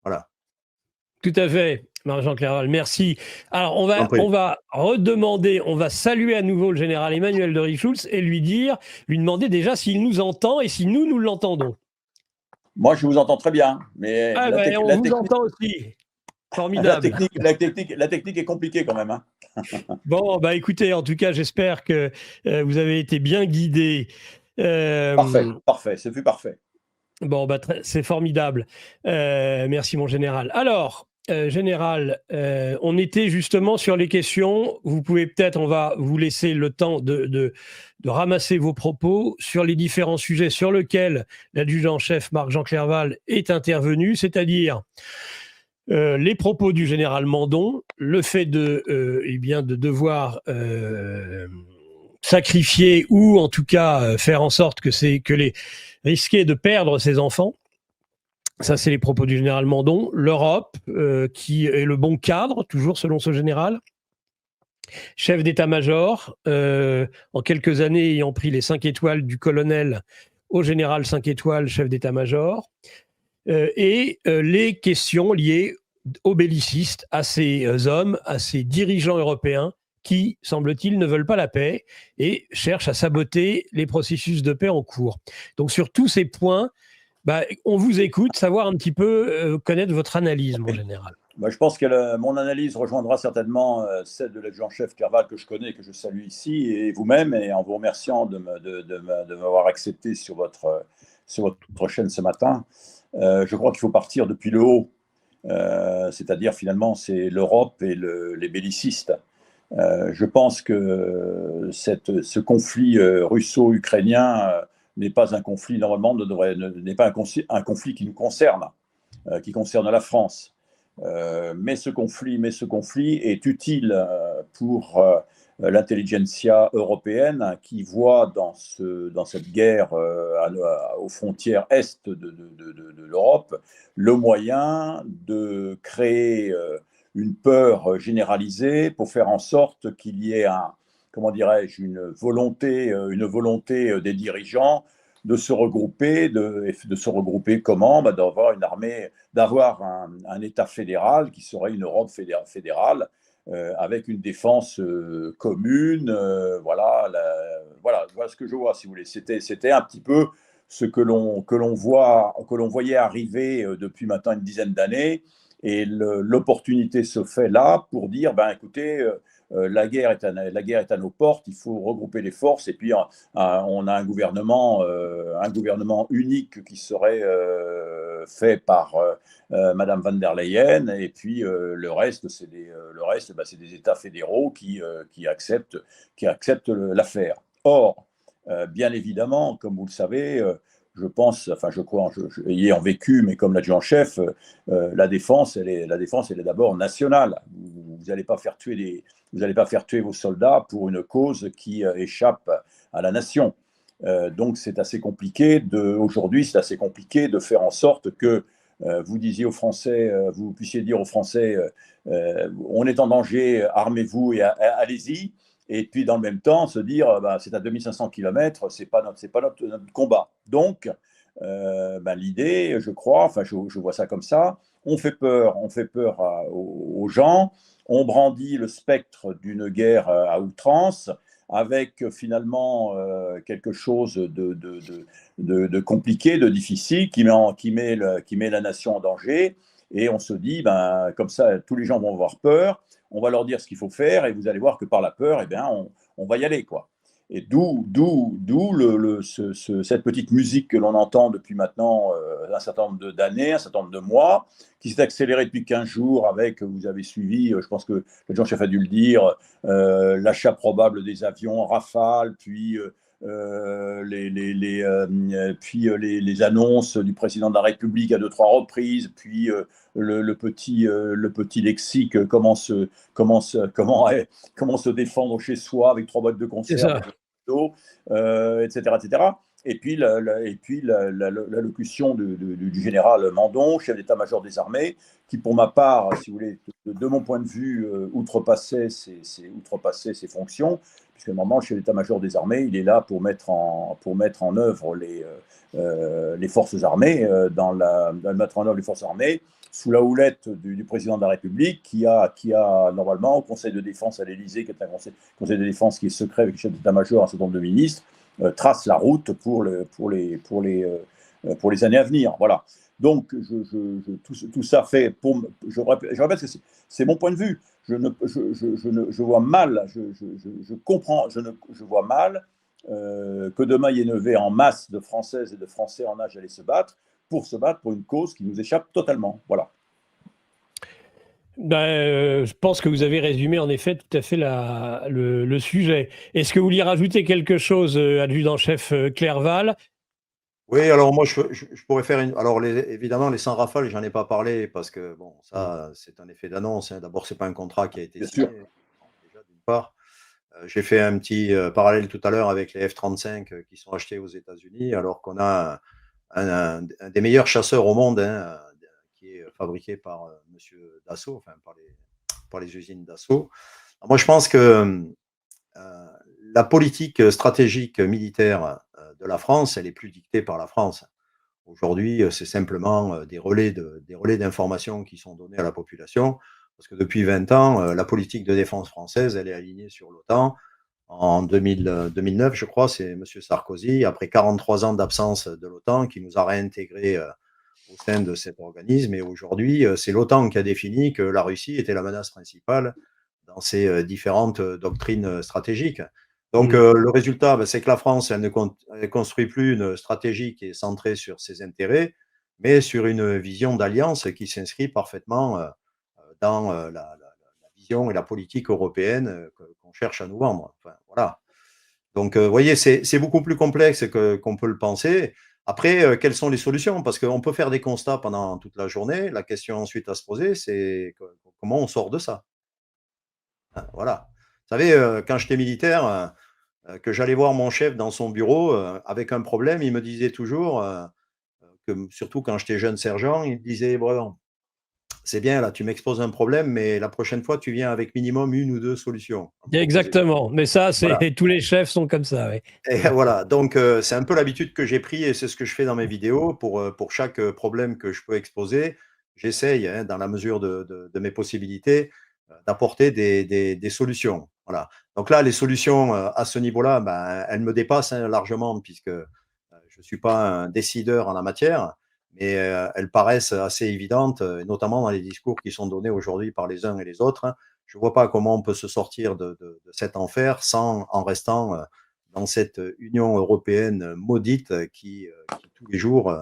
Voilà. Tout à fait, Marie-Jean Clerval, merci. Alors, on va redemander, on va saluer à nouveau le général Emmanuel de Richultz et lui demander déjà s'il nous entend et si nous l'entendons. Moi, je vous entends très bien, mais on vous entend aussi. Formidable. La technique est compliquée quand même. Bon, bah écoutez, en tout cas, j'espère que vous avez été bien guidé. Parfait, ce fut parfait. Bon, bah, c'est formidable. Merci, mon général. Alors, général, on était justement sur les questions. Vous pouvez peut-être, on va vous laisser le temps de ramasser vos propos sur les différents sujets sur lesquels l'adjudant-chef Marc-Jean Clerval est intervenu, c'est-à-dire les propos du général Mandon, le fait de devoir sacrifier ou en tout cas faire en sorte risquer de perdre ses enfants. Ça, c'est les propos du général Mandon. L'Europe, qui est le bon cadre, toujours selon ce général. Chef d'état-major, en quelques années ayant pris les 5 étoiles du colonel au général 5 étoiles, chef d'état-major. Et les questions liées aux bellicistes, à ces hommes, à ces dirigeants européens qui, semble-t-il, ne veulent pas la paix et cherchent à saboter les processus de paix en cours. Donc sur tous ces points, on vous écoute, savoir un petit peu, connaître votre analyse, mon général. Je pense que mon analyse rejoindra certainement celle de l'adjudant-chef Clerval que je connais et que je salue ici, et vous-même, et en vous remerciant de m'avoir accepté sur votre chaîne ce matin. Je crois qu'il faut partir depuis le haut, c'est-à-dire finalement c'est l'Europe et les bellicistes. Je pense que ce conflit russo-ukrainien n'est pas un conflit, normalement, n'est pas un conflit qui nous concerne, qui concerne la France. Mais ce conflit est utile pour l'intelligentsia européenne qui voit dans cette guerre aux frontières est de l'Europe le moyen de créer une peur généralisée pour faire en sorte qu'il y ait comment dirais-je, une volonté des dirigeants de se regrouper, de se regrouper comment, d'avoir une armée, d'avoir un État fédéral qui serait une Europe fédérale avec une défense commune. Voilà ce que je vois, si vous voulez. C'était un petit peu ce que l'on voyait arriver depuis maintenant une dizaine d'années. Et l'opportunité se fait là pour dire, écoutez, la guerre est à nos portes, il faut regrouper les forces, et puis on a un gouvernement unique qui serait fait par Madame van der Leyen, et puis le reste, c'est des États fédéraux qui acceptent l'affaire. Or, bien évidemment, comme vous le savez, je pense, je crois, ayant vécu, mais comme l'adjudant-chef, la défense, elle est d'abord nationale. Vous n'allez pas faire tuer vos soldats pour une cause qui échappe à la nation. Donc c'est assez compliqué aujourd'hui, c'est assez compliqué de faire en sorte que vous puissiez dire aux Français, on est en danger, armez-vous et allez-y. Et puis, dans le même temps, se dire, c'est à 2500 km, c'est pas notre combat. Donc, l'idée, je crois, je vois ça comme ça, on fait peur aux gens, on brandit le spectre d'une guerre à outrance, avec finalement quelque chose de compliqué, de difficile, qui met la nation en danger. Et on se dit, comme ça, tous les gens vont avoir peur. On va leur dire ce qu'il faut faire et vous allez voir que par la peur, on va y aller, quoi. Et d'où cette petite musique que l'on entend depuis maintenant un certain nombre d'années, un certain nombre de mois, qui s'est accélérée depuis 15 jours avec, vous avez suivi, je pense que l'adjudant-chef a dû le dire, l'achat probable des avions Rafale, puis les annonces du président de la République à 2-3 reprises, puis le petit lexique, comment se défendre chez soi avec 3 boîtes de conserve, etc. Et puis l'allocution du général Mandon, chef d'état-major des armées, qui pour ma part, si vous voulez, de mon point de vue, outrepassait ses fonctions, puisque normalement le chef d'état-major des armées, il est là pour mettre en œuvre les forces armées, mettre en œuvre les forces armées, sous la houlette du président de la République, qui a normalement au Conseil de défense à l'Élysée, qui est un conseil de défense qui est secret avec le chef d'état-major, un certain nombre de ministres, trace la route pour les années à venir. Voilà. Donc, tout ça fait, je répète que c'est mon point de vue. Je vois mal, je comprends, je vois mal que demain il y ait une levée en masse de Françaises et de Français en âge d'aller se battre pour une cause qui nous échappe totalement. Voilà. Je pense que vous avez résumé en effet tout à fait le sujet. Est-ce que vous vouliez rajouter quelque chose, adjudant-chef Clerval? Oui, alors moi, je pourrais faire une. Alors, évidemment, les 100 Rafales, j'en ai pas parlé parce que, bon, ça, c'est un effet d'annonce. D'abord, c'est pas un contrat qui a été signé, déjà, d'une part. J'ai fait un petit parallèle tout à l'heure avec les F-35 qui sont achetés aux États-Unis, alors qu'on a un des meilleurs chasseurs au monde, qui est fabriqué par Monsieur Dassault, enfin par les usines Dassault. Moi, je pense que la politique stratégique militaire de la France, elle est plus dictée par la France. Aujourd'hui, c'est simplement des relais d'information qui sont donnés à la population, parce que depuis 20 ans, la politique de défense française, elle est alignée sur l'OTAN. En 2009, je crois, c'est M. Sarkozy, après 43 ans d'absence de l'OTAN, qui nous a réintégrés au sein de cet organisme. Et aujourd'hui, c'est l'OTAN qui a défini que la Russie était la menace principale dans ses différentes doctrines stratégiques. Donc, le résultat, c'est que la France, elle ne construit plus une stratégie qui est centrée sur ses intérêts, mais sur une vision d'alliance qui s'inscrit parfaitement dans la vision et la politique européenne qu'on cherche à nous vendre. Enfin, voilà. Donc, vous voyez, c'est beaucoup plus complexe qu'on peut le penser. Après, quelles sont les solutions? Parce qu'on peut faire des constats pendant toute la journée. La question ensuite à se poser, c'est comment on sort de ça. Voilà. savez, quand j'étais militaire, que j'allais voir mon chef dans son bureau avec un problème, il me disait toujours, surtout quand j'étais jeune sergent, il me disait: «Bon, c'est bien là, tu m'exposes un problème, mais la prochaine fois, tu viens avec minimum 1 ou 2 solutions à me proposer». Exactement. Mais ça, Voilà. tous les chefs sont comme ça, oui. Et voilà, donc c'est un peu l'habitude que j'ai pris et c'est ce que je fais dans mes vidéos pour chaque problème que je peux exposer. J'essaye, hein, dans la mesure de mes possibilités, d'apporter des solutions. Voilà. Donc là, les solutions à ce niveau-là, ben, elles me dépassent, hein, largement puisque je ne suis pas un décideur en la matière, mais elles paraissent assez évidentes, notamment dans les discours qui sont donnés aujourd'hui par les uns et les autres, hein. Je ne vois pas comment on peut se sortir de cet enfer en restant dans cette Union européenne maudite qui tous les jours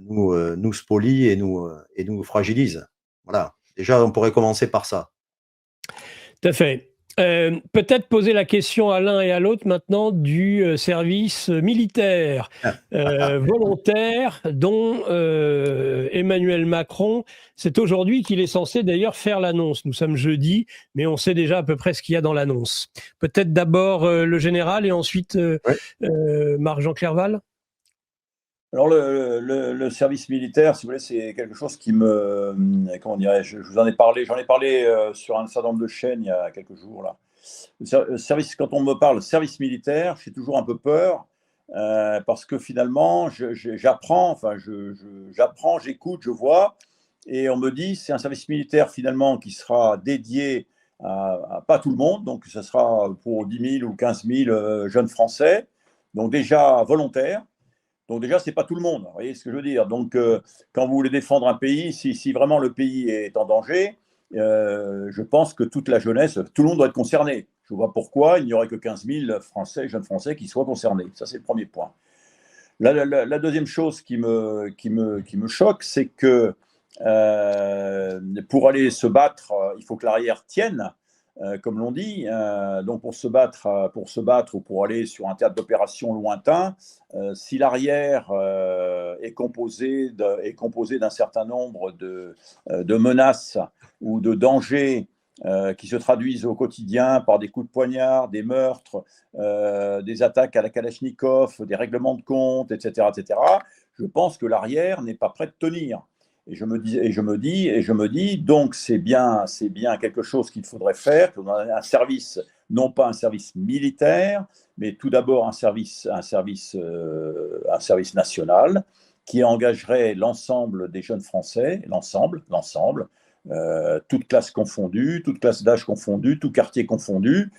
nous spolie et nous fragilise. Voilà. Déjà, on pourrait commencer par ça. Tout à fait. Peut-être poser la question à l'un et à l'autre maintenant du service militaire volontaire dont Emmanuel Macron, c'est aujourd'hui qu'il est censé d'ailleurs faire l'annonce. Nous sommes jeudi, mais on sait déjà à peu près ce qu'il y a dans l'annonce. Peut-être d'abord le général et ensuite Ouais. Marc-Jean Clerval. Alors, le service militaire, si vous voulez, c'est quelque chose qui me. Comment dirais-je? Je vous en ai parlé. J'en ai parlé sur un certain nombre de chaînes il y a quelques jours, là. Service, quand on me parle service militaire, j'ai toujours un peu peur parce que finalement, j'apprends, j'apprends, j'écoute, je vois, et on me dit c'est un service militaire finalement qui sera dédié à pas tout le monde, donc ce sera pour 10 000 ou 15 000 jeunes Français, donc déjà volontaires. Donc déjà, ce n'est pas tout le monde, vous voyez ce que je veux dire. Donc quand vous voulez défendre un pays, si vraiment le pays est en danger, je pense que toute la jeunesse, tout le monde doit être concerné. Je vois pourquoi il n'y aurait que 15 000 Français, jeunes Français qui soient concernés. Ça, c'est le premier point. La deuxième chose qui me choque, c'est que pour aller se battre, il faut que l'arrière tienne, comme l'on dit. Donc pour se battre ou pour aller sur un théâtre d'opération lointain, si l'arrière est composé d'un certain nombre de menaces ou de dangers qui se traduisent au quotidien par des coups de poignard, des meurtres, des attaques à la Kalachnikov, des règlements de compte, etc., je pense que l'arrière n'est pas prêt de tenir. Et je me dis, donc c'est bien quelque chose qu'il faudrait faire, qu'on a un service, non pas un service militaire, mais tout d'abord un service national qui engagerait l'ensemble des jeunes Français, l'ensemble, toutes classes confondues, toutes classes d'âge confondues, tout quartier confondu,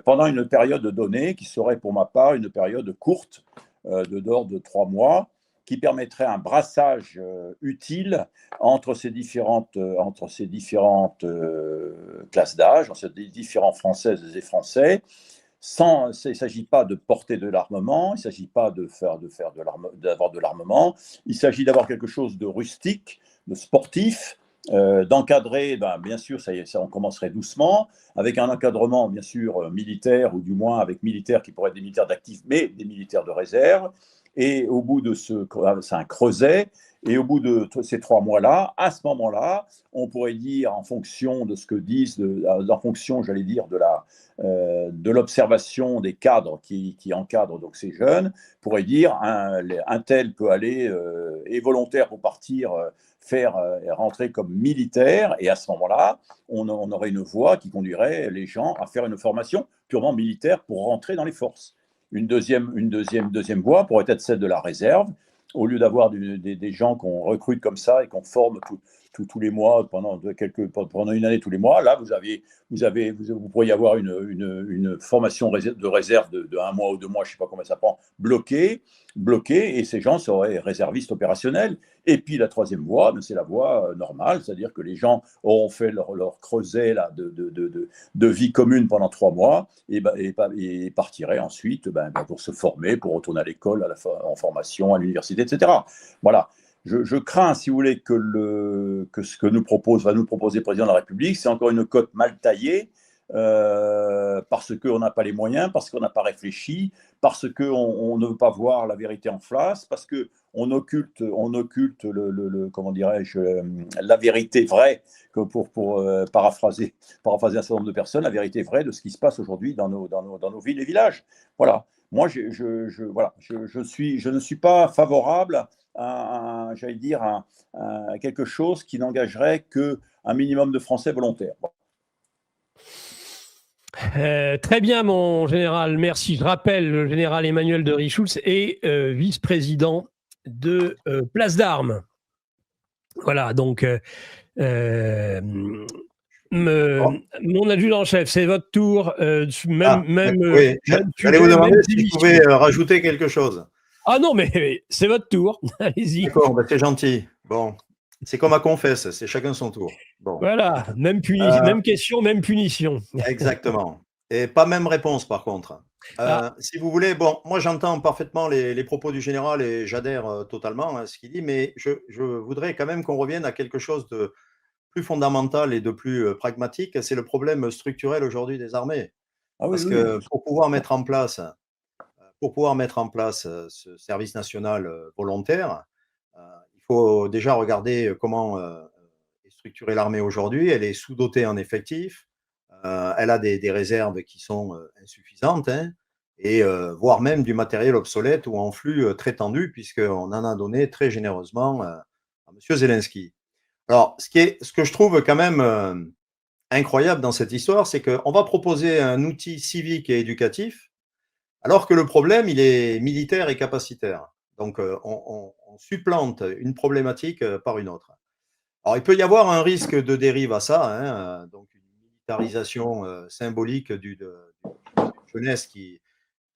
pendant une période donnée qui serait pour ma part une période courte, d'ordre de 3 mois, qui permettrait un brassage utile entre ces différentes classes d'âge, entre ces différents Françaises et Français. Il ne s'agit pas de porter de l'armement, il ne s'agit pas d'avoir de l'armement, il s'agit d'avoir quelque chose de rustique, de sportif, d'encadrer, bien sûr, ça, on commencerait doucement, avec un encadrement, bien sûr, militaire, ou du moins avec militaires qui pourraient être des militaires d'actifs, mais des militaires de réserve. Et au bout de c'est un creuset, et au bout de ces 3 mois-là, à ce moment-là, on pourrait dire, en fonction de ce que disent, en fonction, j'allais dire, de l'observation des cadres qui encadrent donc ces jeunes, pourrait dire un tel peut aller est volontaire pour partir rentrer comme militaire, et à ce moment-là, on aurait une voie qui conduirait les gens à faire une formation purement militaire pour rentrer dans les forces. Une deuxième voie pourrait être celle de la réserve. Au lieu d'avoir des gens qu'on recrute comme ça et qu'on forme tous les mois pendant une année tous les mois, là vous pourriez avoir une formation de réserve de 1 mois ou 2 mois, je ne sais pas combien ça prend, bloquée, et ces gens seraient réservistes opérationnels. Et puis la troisième voie, c'est la voie normale, c'est-à-dire que les gens auront fait leur creuset là, de vie commune pendant 3 mois et partiraient ensuite pour se former, pour retourner à l'école, en formation, à l'université, etc. Voilà. Je crains, si vous voulez, que ce que va nous proposer le président de la République, c'est encore une cote mal taillée, parce qu'on n'a pas les moyens, parce qu'on n'a pas réfléchi, parce qu'on ne veut pas voir la vérité en face, parce qu'on on occulte comment dirais-je, la vérité vraie, que pour paraphraser un certain nombre de personnes, la vérité vraie de ce qui se passe aujourd'hui dans nos villes et villages. Voilà. Moi, voilà, je ne suis pas favorable j'allais dire, à quelque chose qui n'engagerait qu'un minimum de Français volontaires. Bon. Très bien, mon général, merci. Je rappelle, le général Emmanuel de Richultz est vice-président de Place d'Armes. Voilà, donc mon adjudant-chef, c'est votre tour. Oui, j'allais vous demander si je pouvais rajouter quelque chose. Ah non, mais c'est votre tour. Allez-y. D'accord, bah, c'est gentil. Bon, c'est comme à confesse, c'est chacun son tour. Bon. Voilà, même question, même punition. Exactement. Et pas même réponse, par contre. Si vous voulez, bon, moi j'entends parfaitement les propos du général et j'adhère totalement à ce qu'il dit, mais je voudrais quand même qu'on revienne à quelque chose de plus fondamental et de plus pragmatique, c'est le problème structurel aujourd'hui des armées. Ah oui, Parce que pour pouvoir mettre en place ce service national volontaire, il faut déjà regarder comment est structurée l'armée aujourd'hui. Elle est sous-dotée en effectifs, elle a des réserves qui sont insuffisantes, hein, et voire même du matériel obsolète ou en flux très tendu, puisqu'on en a donné très généreusement à M. Zelensky. Alors, ce que je trouve quand même incroyable dans cette histoire, c'est qu'on va proposer un outil civique et éducatif, alors que le problème, il est militaire et capacitaire. Donc, on supplante une problématique par une autre. Alors, il peut y avoir un risque de dérive à ça, hein, donc une militarisation symbolique d'une jeunesse qui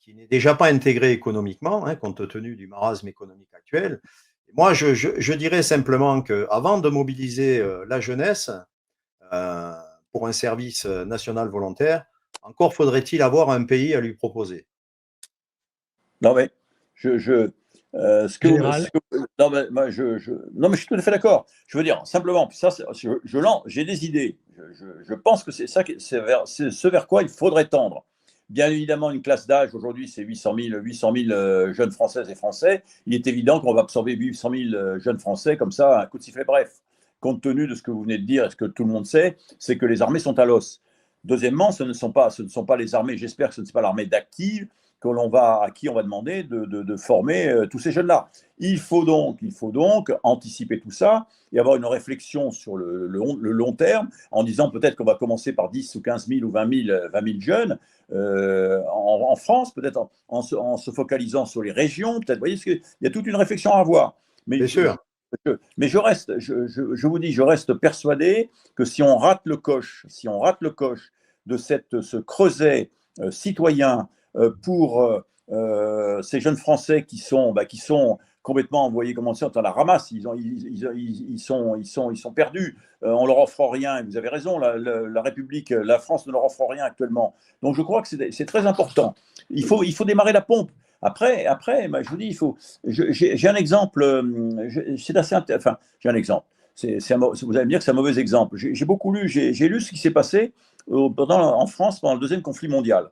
n'est déjà pas intégrée économiquement, hein, compte tenu du marasme économique actuel. Et moi, je dirais simplement qu'avant de mobiliser la jeunesse pour un service national volontaire, encore faudrait-il avoir un pays à lui proposer. Non, mais non, mais, non, mais je suis tout à fait d'accord. Je veux dire, simplement, ça, j'ai des idées. Je pense que c'est ça, c'est ce vers quoi il faudrait tendre. Bien évidemment, une classe d'âge, aujourd'hui, c'est 800 000 jeunes Françaises et Français. Il est évident qu'on va absorber 800 000 jeunes Français comme ça, un coup de sifflet bref. Compte tenu de ce que vous venez de dire et ce que tout le monde sait, c'est que les armées sont à l'os. Deuxièmement, ce ne sont pas les armées, j'espère que ce n'est pas l'armée d'active à qui on va demander de former tous ces jeunes-là. Il faut donc anticiper tout ça et avoir une réflexion sur le long terme en disant peut-être qu'on va commencer par 10 ou 15 000 ou 20 000 jeunes en France, peut-être en se focalisant sur les régions. Peut-être, vous voyez, il y a toute une réflexion à avoir. Bien sûr. Mais je vous dis, je reste persuadé que si on rate le coche de ce creuset citoyen pour ces jeunes Français qui sont complètement, vous voyez comment c'est, on la ramasse, ils sont perdus, on leur offre rien, et vous avez raison, la République, la France ne leur offre rien actuellement. Donc je crois que c'est très important. Il faut démarrer la pompe. Après, je vous dis, j'ai un exemple, c'est assez enfin, j'ai un exemple. Vous allez me dire que c'est un mauvais exemple. J'ai beaucoup lu, j'ai lu ce qui s'est passé en France pendant le deuxième conflit mondial.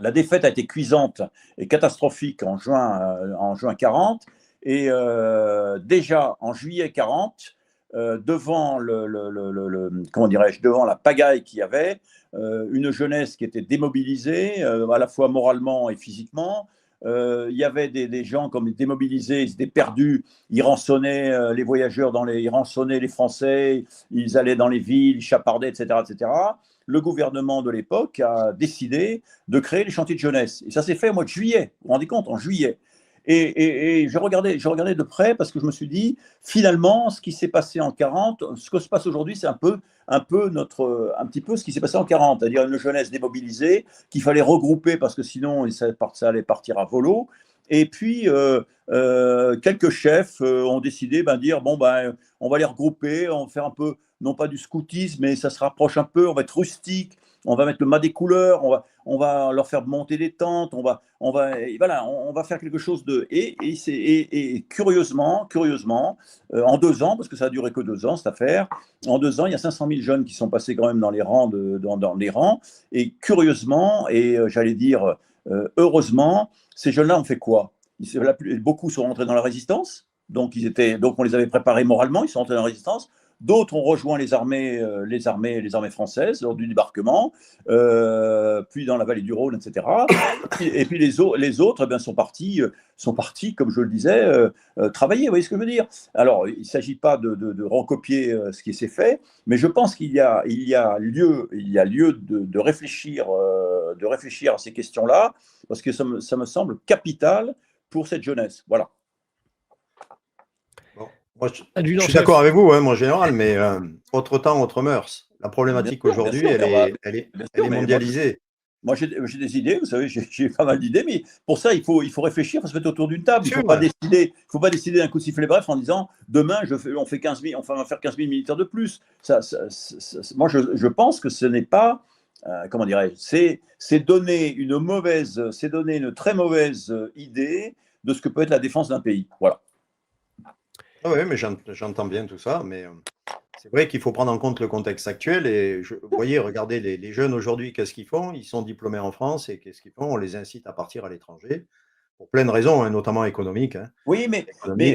La défaite a été cuisante et catastrophique en juin 40, et déjà en juillet 40, devant comment dirais-je, devant la pagaille qu'il y avait, une jeunesse qui était démobilisée, à la fois moralement et physiquement. Il y avait des gens comme démobilisés, ils étaient perdus, ils rançonnaient les voyageurs, ils rançonnaient les Français, ils allaient dans les villes, ils chapardaient, etc., etc. Le gouvernement de l'époque a décidé de créer les chantiers de jeunesse. Et ça s'est fait au mois de juillet, vous vous rendez compte, en juillet. Et je regardais de près parce que je me suis dit, finalement, ce qui s'est passé en 40, ce que se passe aujourd'hui, c'est un petit peu ce qui s'est passé en 40, c'est-à-dire une jeunesse démobilisée qu'il fallait regrouper parce que sinon ça allait partir à volo. Et puis, quelques chefs ont décidé de dire, on va les regrouper, on va faire un peu, non pas du scoutisme, mais ça se rapproche un peu, on va être rustique, on va mettre le mât des couleurs, on va leur faire monter des tentes, on va faire quelque chose de... Et curieusement, en 2 ans, parce que ça a duré que 2 ans cette affaire, en 2 ans, il y a 500 000 jeunes qui sont passés quand même dans les rangs, dans les rangs, et curieusement, et j'allais dire heureusement, ces jeunes-là ont fait quoi? beaucoup sont rentrés dans la résistance, donc on les avait préparés moralement, ils sont rentrés dans la résistance. D'autres ont rejoint les armées françaises lors du débarquement, puis dans la vallée du Rhône, etc. Et puis les autres, eh bien, sont partis, comme je le disais, travailler. Vous voyez ce que je veux dire? Alors, il ne s'agit pas de recopier ce qui s'est fait, mais je pense qu'il y a lieu de réfléchir à ces questions-là, parce que ça me semble capital pour cette jeunesse. Voilà. Bon, moi, je suis d'accord avec vous, hein, mon général, mais autre temps, autre mœurs. La problématique aujourd'hui, elle est mondialisée. Moi, j'ai des idées, vous savez, j'ai pas mal d'idées, mais pour ça, il faut réfléchir, il faut se mettre autour d'une table. Il ne faut pas décider d'un coup de sifflet bref en disant demain, on va faire 15 000 militaires de plus. Moi, je pense que ce n'est pas, comment dirais-je, c'est donner une très mauvaise idée de ce que peut être la défense d'un pays. Voilà. Oui, mais j'entends bien tout ça, mais c'est vrai qu'il faut prendre en compte le contexte actuel. Et vous voyez, regardez les jeunes aujourd'hui, qu'est-ce qu'ils font? Ils sont diplômés en France et qu'est-ce qu'ils font? On les incite à partir à l'étranger pour plein de raisons, hein, notamment économiques. Hein. Oui,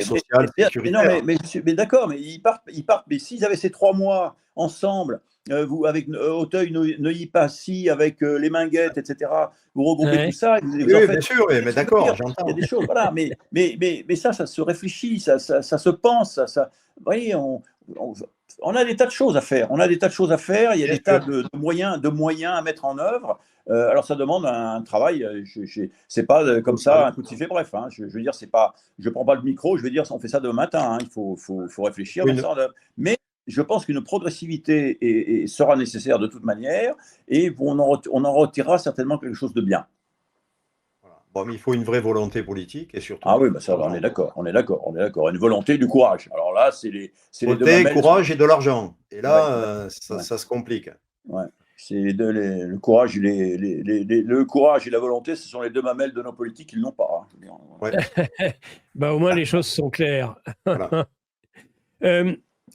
sociales, sécuritaires. Mais d'accord, mais ils partent. Mais s'ils avaient ces 3 mois ensemble, vous avec Auteuil, Neuilly-Passy, avec les Minguettes, etc. Vous regroupez tout ça. Oui, bien sûr, mais d'accord, j'entends. Il y a des choses, voilà. Mais ça se réfléchit, ça se pense. Vous voyez, on a des tas de choses à faire. Il y a des tas de moyens à mettre en œuvre. Alors ça demande un travail. C'est pas comme ça un coup de sifflet bref. Hein. Je veux dire, c'est pas. Je prends pas le micro. Je vais dire, on fait ça demain matin. Hein. Il faut réfléchir. Oui, mais je pense qu'une progressivité sera nécessaire de toute manière, et on en retirera certainement quelque chose de bien. Bon, mais il faut une vraie volonté politique et surtout. Ah oui, bah ça, on est d'accord. Une volonté et du courage. Alors là, c'est les courage et de l'argent. Et là, ça se complique. Ouais. Le courage, le courage et la volonté, ce sont les 2 mamelles de nos politiques, ils n'ont pas. Hein. Ouais. Bah, au moins, les choses sont claires. Voilà.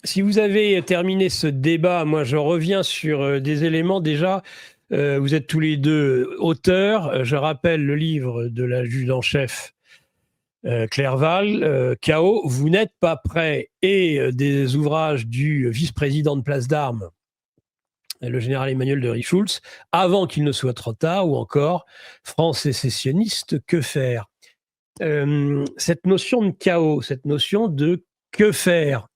Si vous avez terminé ce débat, moi, je reviens sur des éléments déjà. Vous êtes tous les deux auteurs. Je rappelle le livre de la juge-en-chef Clerval, Chaos. Vous n'êtes pas prêt, et des ouvrages du vice-président de Place d'Armes, le général Emmanuel de Richulz, avant qu'il ne soit trop tard, ou encore France sécessionniste, que faire? Cette notion de chaos, cette notion de que faire,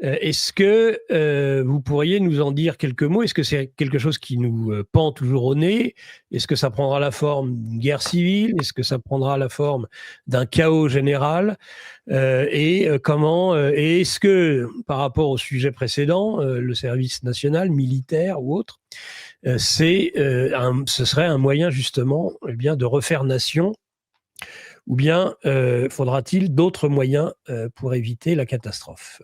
est-ce que vous pourriez nous en dire quelques mots? Est-ce que c'est quelque chose qui nous pend toujours au nez? Est-ce que ça prendra la forme d'une guerre civile? Est-ce que ça prendra la forme d'un chaos général? Et est-ce que, par rapport au sujet précédent, le service national, militaire ou autre, ce serait un moyen justement de refaire nation? Ou bien faudra-t-il d'autres moyens pour éviter la catastrophe?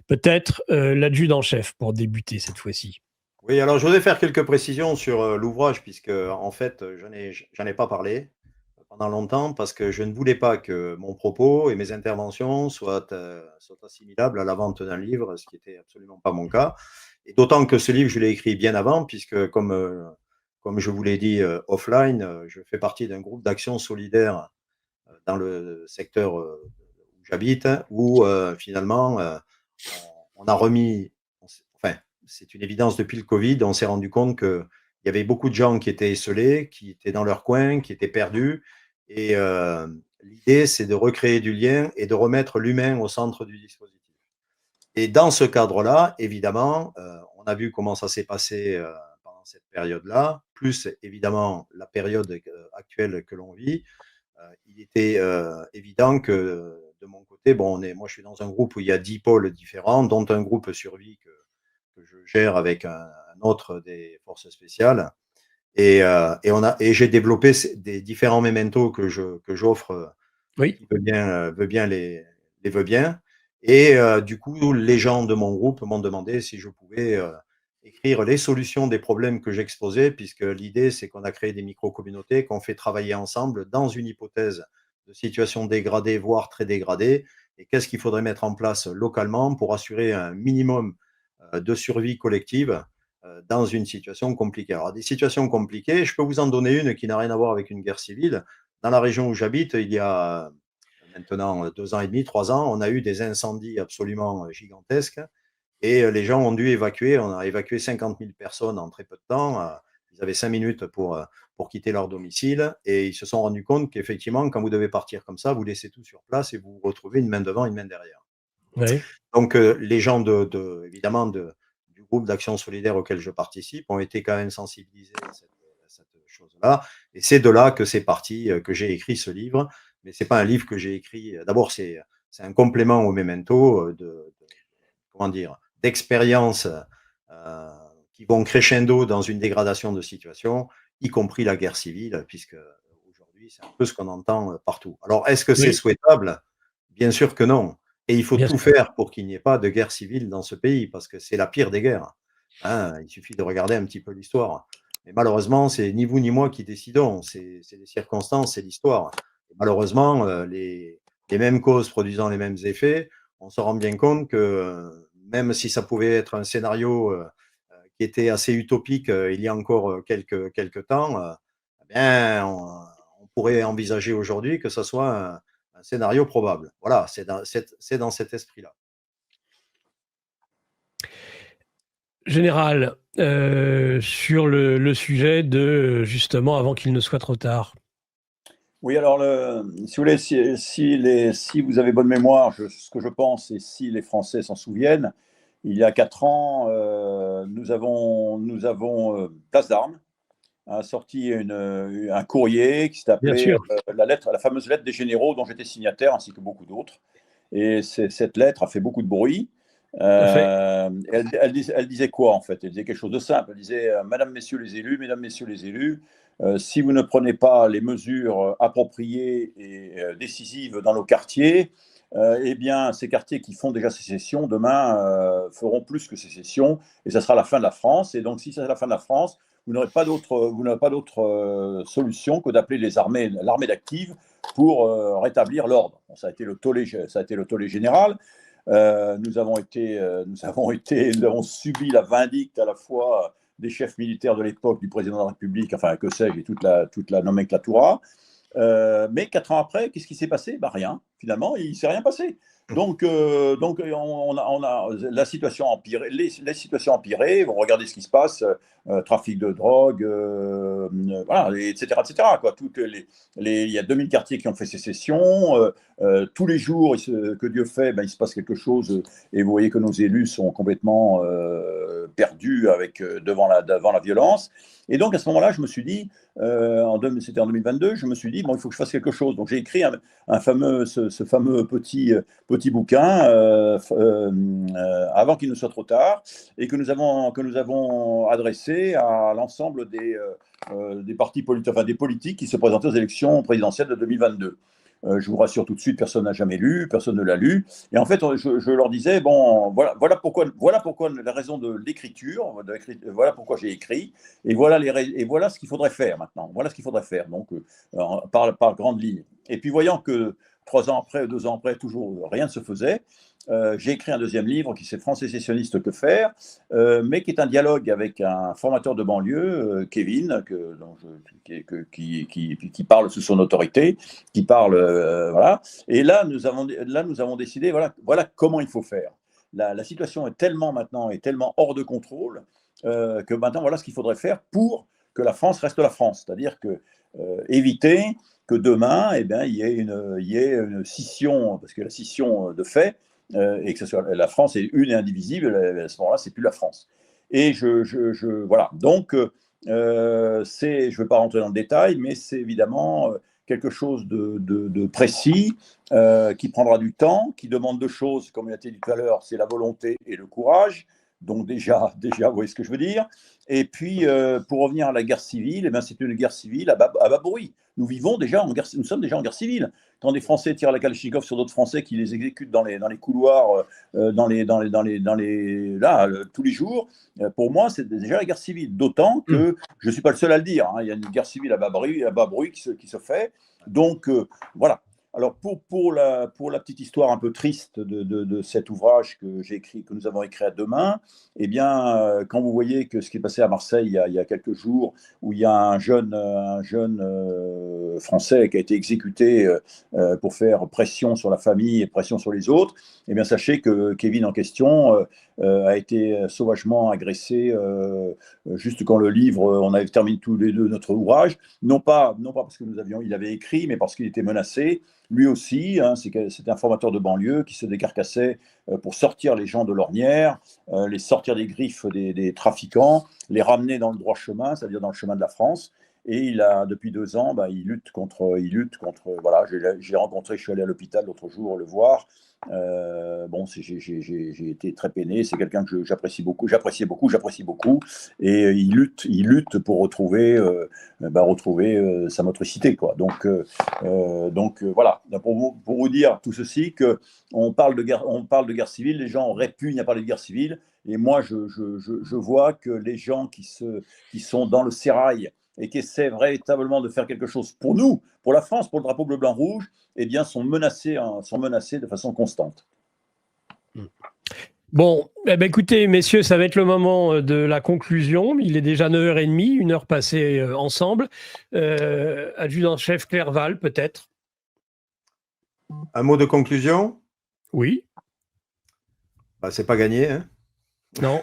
Peut-être l'adjudant-chef pour débuter cette fois-ci. Oui, alors je voudrais faire quelques précisions sur l'ouvrage, puisque en fait, j'en ai pas parlé pendant longtemps, parce que je ne voulais pas que mon propos et mes interventions soient assimilables à la vente d'un livre, ce qui n'était absolument pas mon cas. Et d'autant que ce livre, je l'ai écrit bien avant, puisque comme je vous l'ai dit offline, je fais partie d'un groupe d'action solidaire dans le secteur où j'habite, où finalement, on a remis, enfin, c'est une évidence depuis le Covid, on s'est rendu compte qu'il y avait beaucoup de gens qui étaient esselés, qui étaient dans leur coin, qui étaient perdus. Et l'idée, c'est de recréer du lien et de remettre l'humain au centre du dispositif. Et dans ce cadre-là, évidemment, on a vu comment ça s'est passé pendant cette période-là, plus évidemment la période actuelle que l'on vit. Il était évident que de mon côté, moi je suis dans un groupe où il y a 10 pôles différents, dont un groupe survie que je gère avec un autre des forces spéciales. Et j'ai développé des différents mémentos que j'offre, qui veut bien les veut bien. Et du coup, les gens de mon groupe m'ont demandé si je pouvais écrire les solutions des problèmes que j'exposais, puisque l'idée, c'est qu'on a créé des micro-communautés, qu'on fait travailler ensemble dans une hypothèse de situation dégradée, voire très dégradée. Et qu'est-ce qu'il faudrait mettre en place localement pour assurer un minimum de survie collective dans une situation compliquée. Alors, des situations compliquées, je peux vous en donner une qui n'a rien à voir avec une guerre civile. dans la région où j'habite, il y a maintenant 2 ans et demi, 3 ans, on a eu des incendies absolument gigantesques et les gens ont dû évacuer. On a évacué 50 000 personnes en très peu de temps. Ils avaient 5 minutes pour quitter leur domicile et ils se sont rendus compte qu'effectivement, quand vous devez partir comme ça, vous laissez tout sur place et vous vous retrouvez une main devant, une main derrière. Oui, Donc, les gens évidemment du groupe d'action solidaire auquel je participe ont été quand même sensibilisés à cette chose-là. Et c'est de là que c'est parti, que j'ai écrit ce livre. Mais c'est pas un livre que j'ai écrit. D'abord, c'est un complément au Memento comment dire, d'expériences qui vont crescendo dans une dégradation de situation, y compris la guerre civile, puisque aujourd'hui, c'est un peu ce qu'on entend partout. Alors, est-ce que c'est oui, souhaitable? Bien sûr que non. Et il faut bien tout sûr. faire pour qu'il n'y ait pas de guerre civile dans ce pays, parce que c'est la pire des guerres. Hein, il suffit de regarder un petit peu l'histoire. Mais malheureusement, c'est ni vous ni moi qui décidons. C'est les circonstances, c'est l'histoire. Malheureusement, les mêmes causes produisant les mêmes effets, on se rend bien compte que même si ça pouvait être un scénario qui était assez utopique il y a encore quelques temps, eh bien, on pourrait envisager aujourd'hui que ce soit un scénario probable. Voilà, c'est dans cet esprit-là. Général, sur le sujet de justement avant qu'il ne soit trop tard. Oui, alors, si vous voulez, si vous avez bonne mémoire, ce que je pense, et si les Français s'en souviennent, il y a 4 ans, nous avons Place d'Armes a sorti un courrier qui s'est Bien appelé sûr, la fameuse lettre des généraux dont j'étais signataire, ainsi que beaucoup d'autres. Et cette lettre a fait beaucoup de bruit. tout à fait. Elle disait quoi en fait? Elle disait quelque chose de simple. Elle disait Madame, Messieurs les élus, Mesdames, Messieurs les élus, si vous ne prenez pas les mesures appropriées et décisives dans nos quartiers, eh bien, ces quartiers qui font déjà sécession, demain, feront plus que sécession, et ça sera la fin de la France. Et donc, si c'est la fin de la France, vous n'aurez pas d'autre solution que d'appeler l'armée d'active pour rétablir l'ordre. Bon, ça a été le tollé général. Nous avons subi la vindicte à la fois des chefs militaires de l'époque, du président de la République, enfin que sais-je, et toute la nomenclatura. Mais 4 ans après, qu'est-ce qui s'est passé? Ben, rien. Finalement, il ne s'est rien passé. Donc la situation a empiré, les situations ont empiré. Vous regardez ce qui se passe, trafic de drogue, voilà, etc., etc. Quoi. Il y a 2000 quartiers qui ont fait sécession. Tous les jours, que Dieu fait, ben, il se passe quelque chose. Et vous voyez que nos élus sont complètement perdus devant la violence. Et donc, à ce moment-là, je me suis dit, c'était en 2022, je me suis dit, bon, il faut que je fasse quelque chose. Donc, j'ai écrit ce fameux petit bouquin avant qu'il ne soit trop tard et que nous avons adressé à l'ensemble des partis politiques, enfin des politiques qui se présentaient aux élections présidentielles de 2022. Je vous rassure tout de suite, personne n'a jamais lu, personne ne l'a lu. Et en fait, je leur disais, bon, voilà pourquoi la raison de l'écriture, voilà pourquoi j'ai écrit, et voilà ce qu'il faudrait faire maintenant. Voilà ce qu'il faudrait faire, donc par grande ligne. Et puis voyant que 3 ans après, 2 ans après, toujours rien ne se faisait, j'ai écrit un deuxième livre qui s'appelle France sécessionniste, que faire, mais qui est un dialogue avec un formateur de banlieue, Kevin, qui parle sous son autorité, qui parle, voilà. Et là, nous avons décidé, voilà comment il faut faire. La situation est tellement hors de contrôle que maintenant, voilà ce qu'il faudrait faire pour que la France reste la France. C'est-à-dire que éviter que demain, eh bien, il y ait une scission, parce que la scission de fait, et que la France est une et indivisible, à ce moment-là, c'est plus la France. Et voilà. Donc, je ne vais pas rentrer dans le détail, mais c'est évidemment quelque chose de précis, qui prendra du temps, qui demande 2 choses, comme il a été dit tout à l'heure, c'est la volonté et le courage. Donc déjà, vous voyez ce que je veux dire. Et puis, pour revenir à la guerre civile, eh bien, c'est une guerre civile à bas bruit. Nous sommes déjà en guerre civile. Quand des Français tirent la Kalachnikov sur d'autres Français qui les exécutent dans les couloirs, tous les jours, pour moi, c'est déjà la guerre civile. D'autant que je ne suis pas le seul à le dire. Hein. Il y a une guerre civile à bas bruit qui se fait. Donc, voilà. Alors pour la petite histoire un peu triste de cet ouvrage que j'ai écrit, que nous avons écrit à deux mains, eh bien, quand vous voyez que ce qui est passé à Marseille il y a quelques jours, où il y a un jeune Français qui a été exécuté pour faire pression sur la famille et pression sur les autres, eh bien, sachez que Kevin en question a été sauvagement agressé juste quand le livre, on avait terminé tous les deux notre ouvrage, non pas parce que il avait écrit, mais parce qu'il était menacé. Lui aussi, hein, c'était un formateur de banlieue qui se décarcassait pour sortir les gens de l'ornière, les sortir des griffes des trafiquants, les ramener dans le droit chemin, c'est-à-dire dans le chemin de la France. Et il a, depuis 2 ans, il lutte contre, voilà, je l'ai rencontré, je suis allé à l'hôpital l'autre jour le voir. J'ai été très peiné. C'est quelqu'un que j'apprécie beaucoup. Et il lutte pour retrouver sa motricité, quoi. Donc voilà. Pour vous dire tout ceci, que on parle de guerre civile. Les gens répugnent à parler de guerre civile. Et moi, je vois que les gens qui sont dans le sérail et qui essaient véritablement de faire quelque chose pour nous, pour la France, pour le drapeau bleu, blanc, rouge, eh bien, sont menacés de façon constante. Bon, écoutez, messieurs, ça va être le moment de la conclusion. Il est déjà 9h30, 1 heure passée ensemble. Adjudant-chef Clerval, peut-être. Un mot de conclusion? Oui. C'est pas gagné, hein? Non.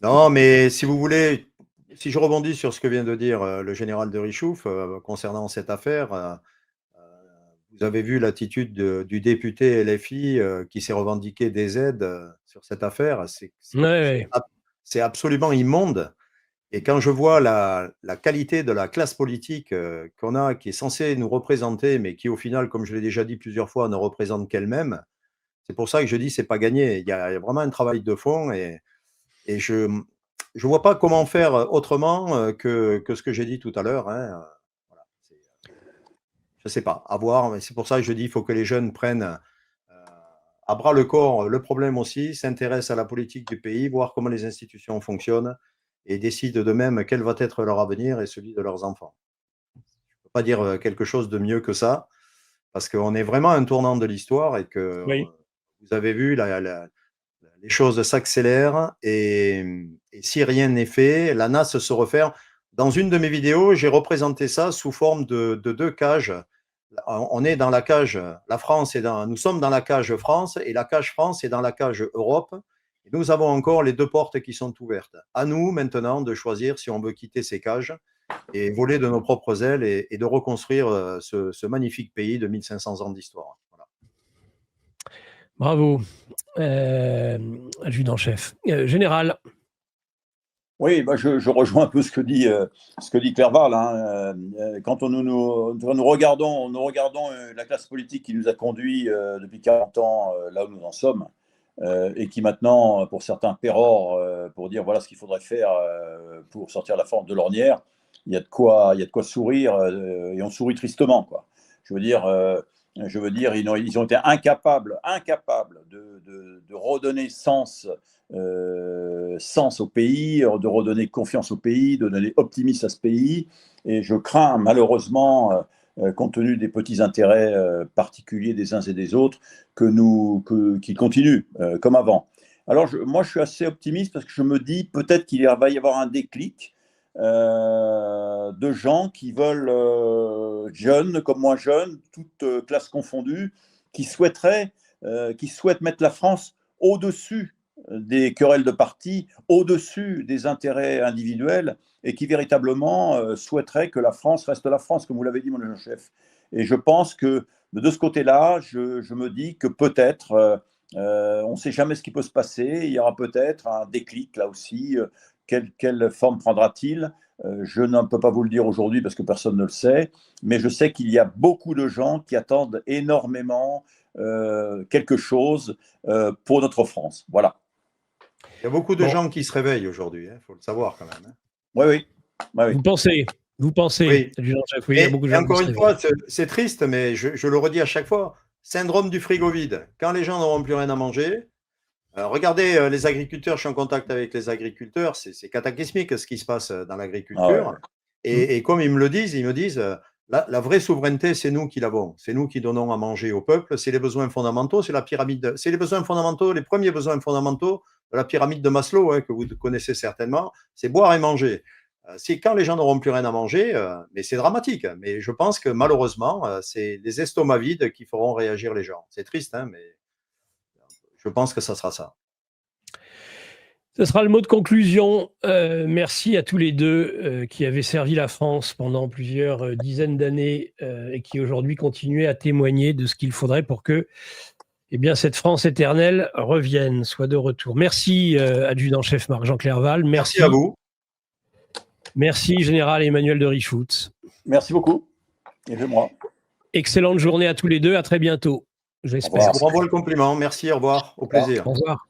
Non, mais si vous voulez, si je rebondis sur ce que vient de dire le général de Richouf concernant cette affaire, vous avez vu l'attitude du député LFI qui s'est revendiqué des aides sur cette affaire. C'est absolument immonde. Et quand je vois la qualité de la classe politique qu'on a, qui est censée nous représenter, mais qui au final, comme je l'ai déjà dit plusieurs fois, ne représente qu'elle-même, c'est pour ça que je dis c'est pas gagné. Il y a vraiment un travail de fond et je ne vois pas comment faire autrement que ce que j'ai dit tout à l'heure. Hein. Voilà. Je ne sais pas, à voir. Mais c'est pour ça que je dis qu'il faut que les jeunes prennent à bras le corps le problème aussi, s'intéressent à la politique du pays, voir comment les institutions fonctionnent et décident d'eux-mêmes quel va être leur avenir et celui de leurs enfants. Je ne peux pas dire quelque chose de mieux que ça, parce qu'on est vraiment à un tournant de l'histoire et que vous avez vu, les choses s'accélèrent et si rien n'est fait, la NAS se refaire. Dans une de mes vidéos, j'ai représenté ça sous forme de 2 cages. On est dans la cage, la France nous sommes dans la cage France et la cage France est dans la cage Europe. Et nous avons encore les 2 portes qui sont ouvertes. À nous maintenant de choisir si on veut quitter ces cages et voler de nos propres ailes et de reconstruire ce magnifique pays de 1500 ans d'histoire. Voilà. Bravo, adjudant-chef. Général. Oui, je rejoins un peu ce que dit Clerval. Hein. Quand nous regardons la classe politique qui nous a conduits depuis 40 ans là où nous en sommes, et qui maintenant, pour certains, pérore pour dire voilà ce qu'il faudrait faire pour sortir la forme de l'ornière, il y a de quoi sourire et on sourit tristement, quoi. Je veux dire, ils ont été incapables de redonner sens au pays, de redonner confiance au pays, de donner optimisme à ce pays. Et je crains malheureusement, compte tenu des petits intérêts particuliers des uns et des autres, qu'ils continuent comme avant. Alors moi, je suis assez optimiste parce que je me dis peut-être qu'il va y avoir un déclic de gens qui veulent, jeunes comme moi jeunes, toutes classes confondues, qui souhaitent mettre la France au-dessus des querelles de partis, au-dessus des intérêts individuels, et qui véritablement souhaiteraient que la France reste la France, comme vous l'avez dit, mon jeune chef. Et je pense que de ce côté-là, je me dis que peut-être, on ne sait jamais ce qui peut se passer, il y aura peut-être un déclic là aussi. Quelle forme prendra-t-il? Je ne peux pas vous le dire aujourd'hui parce que personne ne le sait, mais je sais qu'il y a beaucoup de gens qui attendent énormément quelque chose pour notre France. Voilà. Il y a beaucoup de gens qui se réveillent aujourd'hui, il faut le savoir quand même. Hein. Oui. Vous pensez, oui. Il y a beaucoup de gens encore une fois, c'est triste, mais je le redis à chaque fois, syndrome du frigo vide. Quand les gens n'auront plus rien à manger, regardez les agriculteurs, je suis en contact avec les agriculteurs, c'est cataclysmique ce qui se passe dans l'agriculture. Et comme ils me disent, La vraie souveraineté, c'est nous qui l'avons. C'est nous qui donnons à manger au peuple. C'est les besoins fondamentaux. C'est la pyramide. C'est les besoins fondamentaux, les premiers besoins fondamentaux de la pyramide de Maslow, que vous connaissez certainement. C'est boire et manger. C'est quand les gens n'auront plus rien à manger, mais c'est dramatique. Mais je pense que malheureusement, c'est les estomacs vides qui feront réagir les gens. C'est triste, mais je pense que ça sera ça. Ce sera le mot de conclusion. Merci à tous les deux qui avaient servi la France pendant plusieurs dizaines d'années et qui aujourd'hui continuent à témoigner de ce qu'il faudrait pour que cette France éternelle revienne, soit de retour. Merci, adjudant-chef Marc-Jean Clerval. Merci à vous. Merci, général Emmanuel de Richouts. Merci beaucoup. Et de moi. Excellente journée à tous les deux. À très bientôt, j'espère. Je vous renvoie le compliment. Merci, au revoir. Au plaisir. Au revoir.